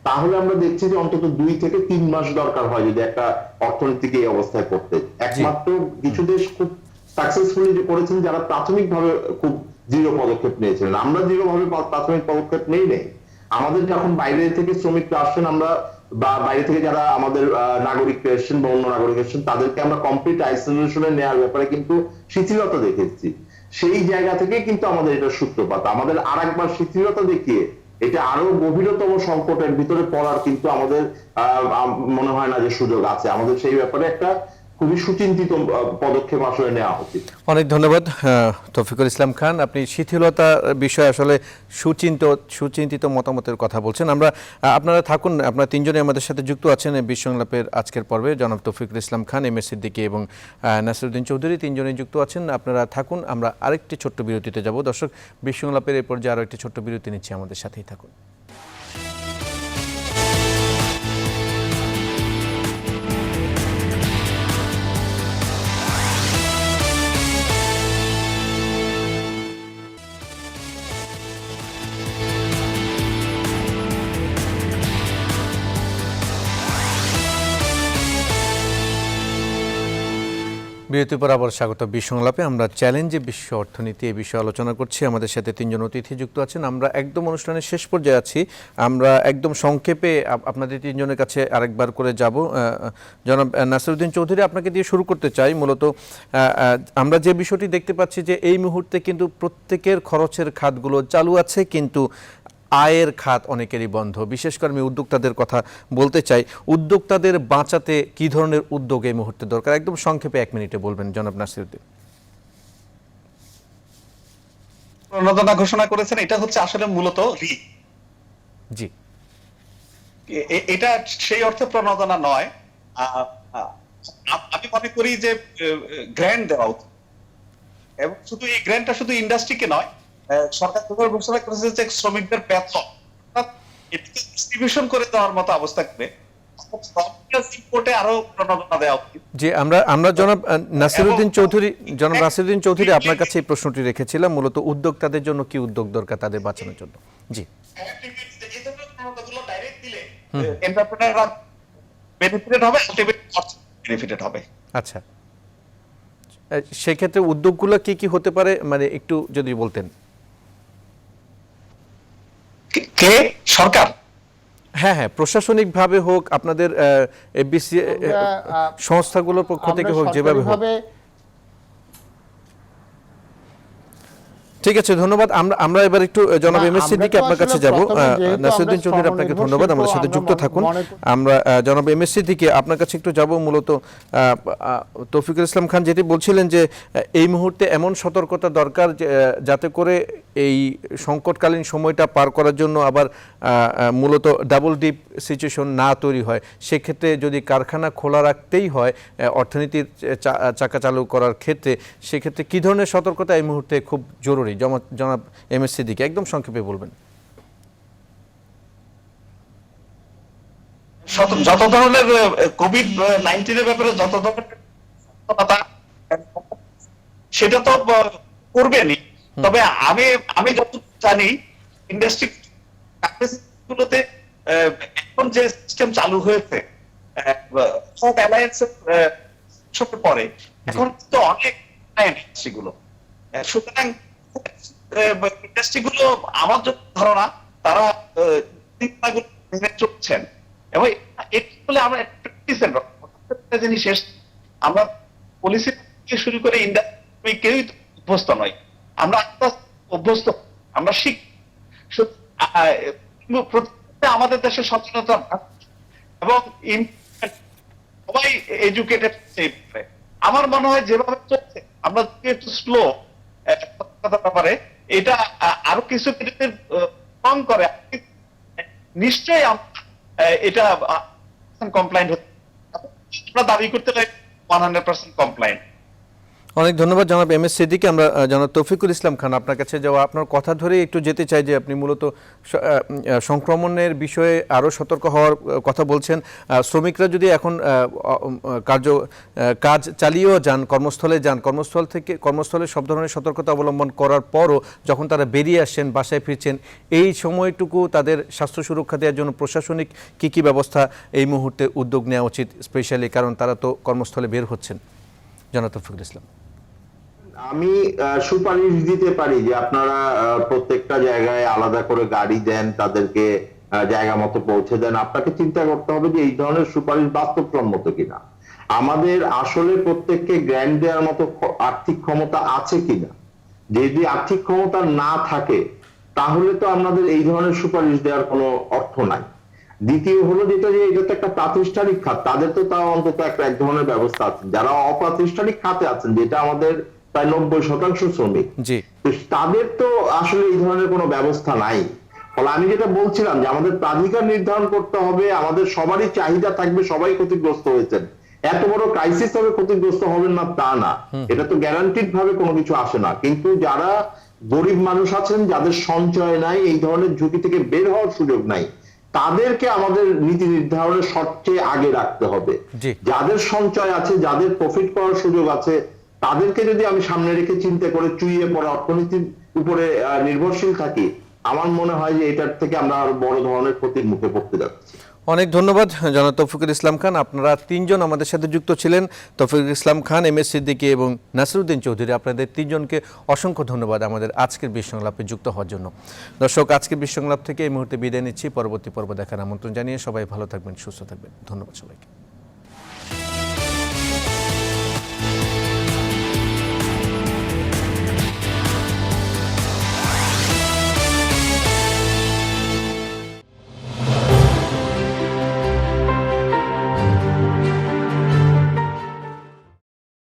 তাহলে আমরা দেখছি যে অন্তত 2 থেকে 3 মাস দরকার হয় যদি একটা অর্থনীতিকে এই অবস্থায় করতে। একমাত্র কিছু দেশ খুব সাকসেসফুলি যে করেছেন যারা প্রাথমিকভাবে খুব দৃঢ় পদক্ষেপ নিয়েছিলেন। আমরা দৃঢ়ভাবে প্রাথমিক পদক্ষেপ নেই। আমাদের যখন বাইরে থেকে শ্রমিকরা আসছেন আমরা বা বাইরে থেকে যারা আমাদের নাগরিকরা এসছেন বা অন্য নাগরিক এসছেন তাদেরকে আমরা কমপ্লিট আইসোলেশনে নেওয়ার ব্যাপারে কিন্তু শিথিলতা দেখেছি। সেই জায়গা থেকে কিন্তু আমাদের এটা সূত্রপাত। আমাদের আরেকবার শিথিলতা দেখিয়ে এটা আরো গভীরতম সংকটের ভিতরে পড়ার কিন্তু আমাদের মনে হয় না যে সুযোগ আছে। আমাদের সেই ব্যাপারে একটা খুবই সুচিন্তিত পদক্ষেপ আসলে নেওয়া উচিত। অনেক ধন্যবাদ তৌফিকুল ইসলাম খান, আপনি শিথিলতা বিষয়ে আসলে সুচিন্তিত মতামতের কথা বলছেন। আপনারা থাকুন, আপনারা তিনজনই আমাদের সাথে যুক্ত আছেন বিশ্ব সংলাপের আজকের পর্বে। জনাব তৌফিকুল ইসলাম খান, এম এস সিদ্দিকী এবং নাসিরউদ্দিন চৌধুরী তিনজনই যুক্ত আছেন। আপনারা থাকুন, আমরা আরেকটি ছোট্ট বিরতিতে যাব। দর্শক, বিশ্ব সংলাপের এই পর্যায়ে আরও একটি ছোট্ট বিরতি নিচ্ছি, আমাদের সাথেই থাকুন। বিরতির পর আবার স্বাগত বিশ্ব সংলাপে। আমরা চ্যালেঞ্জে বিশ্ব অর্থনীতি এই বিষয়ে আলোচনা করছি। আমাদের সাথে তিনজন অতিথি যুক্ত আছেন। আমরা একদম অনুষ্ঠানের শেষ পর্যায়ে আছি। আমরা একদম সংক্ষেপে আপনাদের তিনজনের কাছে আরেকবার করে যাব। জনাব নাসিরউদ্দিন চৌধুরী, আপনাকে দিয়ে শুরু করতে চাই। মূলত আমরা যে বিষয়টি দেখতে পাচ্ছি যে এই মুহূর্তে কিন্তু প্রত্যেকের খরচের খাতগুলো চালু আছে, কিন্তু আয়ের খাত অনেকেরই বন্ধ। বিশেষ করে আমি উদ্যোক্তাদের কথা বলতে চাই। উদ্যোক্তাদের বাঁচাতে কি ধরনের উদ্যোগ এই মুহূর্তে দরকার, একদম সংক্ষেপে 1 মিনিটে বলবেন জনাব নাসিরউদ্দিন। প্রণোদনা ঘোষণা করেছেন, এটা হচ্ছে আসলে মূলত জি, এটা সেই অর্থে প্রণোদনা নয়। আমি মনে করি যে গ্র্যান্ট দেওয়া উচিত, এবং শুধু এই গ্র্যান্টটা শুধু ইন্ডাস্ট্রিকে নয়, সরকার ঘোষণা করেছে যে শ্রমিকদের বেতন ডিস্ট্রিবিউশন করে দেওয়ার মতো অবস্থা করে আরো প্রণোদনা দেওয়া উচিত। জি, আমরা জনাব নাসিরউদ্দিন চৌধুরী আপনার কাছে এই প্রশ্নটি রেখেছিলাম। মূলত উদ্যোক্তাদের জন্য কি উদ্যোগ দরকার তাদের বাঁচানোর জন্য? জি, ডাইরেক্ট দিলে এন্টারপ্রেনাররা বেনিফিটেড হবে, বেনিফিটেড হবে। আচ্ছা, সেক্ষেত্রে উদ্যোগগুলো কি কি হতে পারে, মানে একটু যদি বলতেন। কে সরকার? হ্যাঁ, প্রশাসনিকভাবে হোক, আপনাদের এফবিসি সংস্থাগুলোর পক্ষ থেকে হোক, যেভাবে হোক। ঠিক আছে, ধন্যবাদ। আমরা এবার একটু জনাব এম এস সিদ্দিকী আপনার কাছে যাব। নাসিরউদ্দিন চৌধুরী, আপনাকে ধন্যবাদ, আমাদের সাথে যুক্ত থাকুন। আমরা জনাব এম এস সিদ্দিকী আপনার কাছে একটু যাব। মূলত তৌফিকুল ইসলাম খান যেটি বলছিলেন যে এই মুহূর্তে এমন সতর্কতা দরকার যাতে করে এই সংকটকালীন সময়টা পার করার জন্য আবার মূলত ডাবল ডিপ সিচুয়েশন না তৈরি হয়। সেক্ষেত্রে যদি কারখানা খোলা রাখতেই হয় অর্থনীতির চাকা চালু করার ক্ষেত্রে, সেক্ষেত্রে কী ধরনের সতর্কতা এই মুহূর্তে খুব জরুরি? জনাব এম এস সিদ্দিকী একদম সংক্ষেপে বলবেন। যত ধরনের কোভিড-19 ব্যাপারে যত ধরনের সেটা তো করবেনই, তবে আমি যতটুকু জানি ইন্ডাস্ট্রি গুলোতে এখন যে সিস্টেম চালু হয়েছে সব অ্যালায়েন্সের পরে এখন তো অনেক ইন্ডাস্ট্রি গুলো, সুতরাং ইন্ডাস্ট্রি গুলো আমার যত ধারণা তারা মেনে চলছেন এবং এগুলো আমরা জিনিস আমরা পলিসি থেকে শুরু করে ইন্ডাস্ট্রি কেউই অভ্যস্ত নয়, আমরা অভ্যস্ত, আমরা আমাদের দেশের সচেতনতা এবং সবাই এডুকেটেড। আমার মনে হয় যেভাবে চলছে আমরা একটু স্লো ব্যাপারে এটা আরো কিছু কম করে নিশ্চয়ই এটা কমপ্লায়েন্ট হচ্ছে, আমরা দাবি করতে পারি 100% কমপ্লায়েন্ট। অনেক ধন্যবাদ জনাব এম.এস. সিদ্দিকী। আমরা জনাব তৌফিকুল ইসলাম খান আপনার কাছে যাওয়া আপনার কথা ধরে একটু যেতে চাই যে আপনি মূলত সংক্রমণের বিষয়ে আরও সতর্ক হওয়ার কথা বলছেন। শ্রমিকরা যদি এখন কাজ চালিয়েও যান, কর্মস্থলে সব ধরনের সতর্কতা অবলম্বন করার পরও যখন তারা বেরিয়ে আসছেন, বাসায় ফিরছেন, এই সময়টুকু তাদের স্বাস্থ্য সুরক্ষা দেওয়ার জন্য প্রশাসনিক কী ব্যবস্থা এই মুহূর্তে উদ্যোগ নেওয়া উচিত, স্পেশালি কারণ তারা তো কর্মস্থলে বের হচ্ছেন? জনাব তৌফিকুল ইসলাম। আমি সুপারিশ দিতে পারি যে আপনারা প্রত্যেকটা জায়গায় আলাদা করে গাড়ি দেন, তাদেরকে জায়গা মতো পৌঁছে দেন। আপনাকে চিন্তা করতে হবে যে এই ধরনের সুপারিশ বাস্তবসম্মত কিনা, আমাদের আসলে প্রত্যেককে গ্র্যান্ট দেওয়ার মতো আর্থিক ক্ষমতা আছে কিনা। যদি আর্থিক ক্ষমতা না থাকে তাহলে তো আমাদের এই ধরনের সুপারিশ দেওয়ার কোনো অর্থ নাই। দ্বিতীয় হলো যেটা যে এটা তো একটা প্রাতিষ্ঠানিক খাত, তাদের তো তাও অন্তত এক ধরনের ব্যবস্থা আছে। যারা অপ্রাতিষ্ঠানিক খাতে আছেন, যেটা আমাদের প্রায় 90% শ্রমিক, তাদের তো আসলে এই ধরনের কোনো ব্যবস্থা নাই। ফলে আমি যেটা বলছিলাম যে আমাদের প্রাধিকার নির্ধারণ করতে হবে, আমাদের সবারই চাহিদা থাকবে, সবাই ক্ষতিগ্রস্ত হয়েছেন, এত বড় ক্রাইসিস হবে ক্ষতিগ্রস্ত হবেন না তা না, এটা তো গ্যারান্টিড ভাবে কোনো কিছু আসে না। কিন্তু যারা গরিব মানুষ আছেন, যাদের সঞ্চয় নাই, এই ধরনের ঝুঁকি থেকে বের হওয়ার সুযোগ নাই, তাদেরকে আমাদের নীতি নির্ধারণের সবচেয়ে আগে রাখতে হবে। যাদের সঞ্চয় আছে, যাদের প্রফিট করার সুযোগ আছে, তাদেরকে যদি আমি সামনে রেখে চিন্তা করে চুইয়ে পড়া অর্থনীতির উপরে নির্ভরশীল থাকি, আমার মনে হয় যে এটার থেকে আমরা আরো বড় ধরনের ক্ষতির মুখে পড়তে যাচ্ছি। অনেক ধন্যবাদ জনাব তৌফিকুল ইসলাম খান। আপনারা তিনজন আমাদের সাথে যুক্ত ছিলেন, তৌফিকুল ইসলাম খান, এম.এস. সিদ্দিকী এবং নাসিরউদ্দিন চৌধুরী। আপনাদের তিনজনকে অসংখ্য ধন্যবাদ আমাদের আজকের বিশ সংলাপে যুক্ত হওয়ার জন্য। দর্শক, আজকের বিশ সংলাপ থেকে এই মুহূর্তে বিদায় নিচ্ছি। পরবর্তী পর্ব দেখার আমন্ত্রণ জানিয়ে সবাই ভালো থাকবেন, সুস্থ থাকবেন। ধন্যবাদ সবাইকে।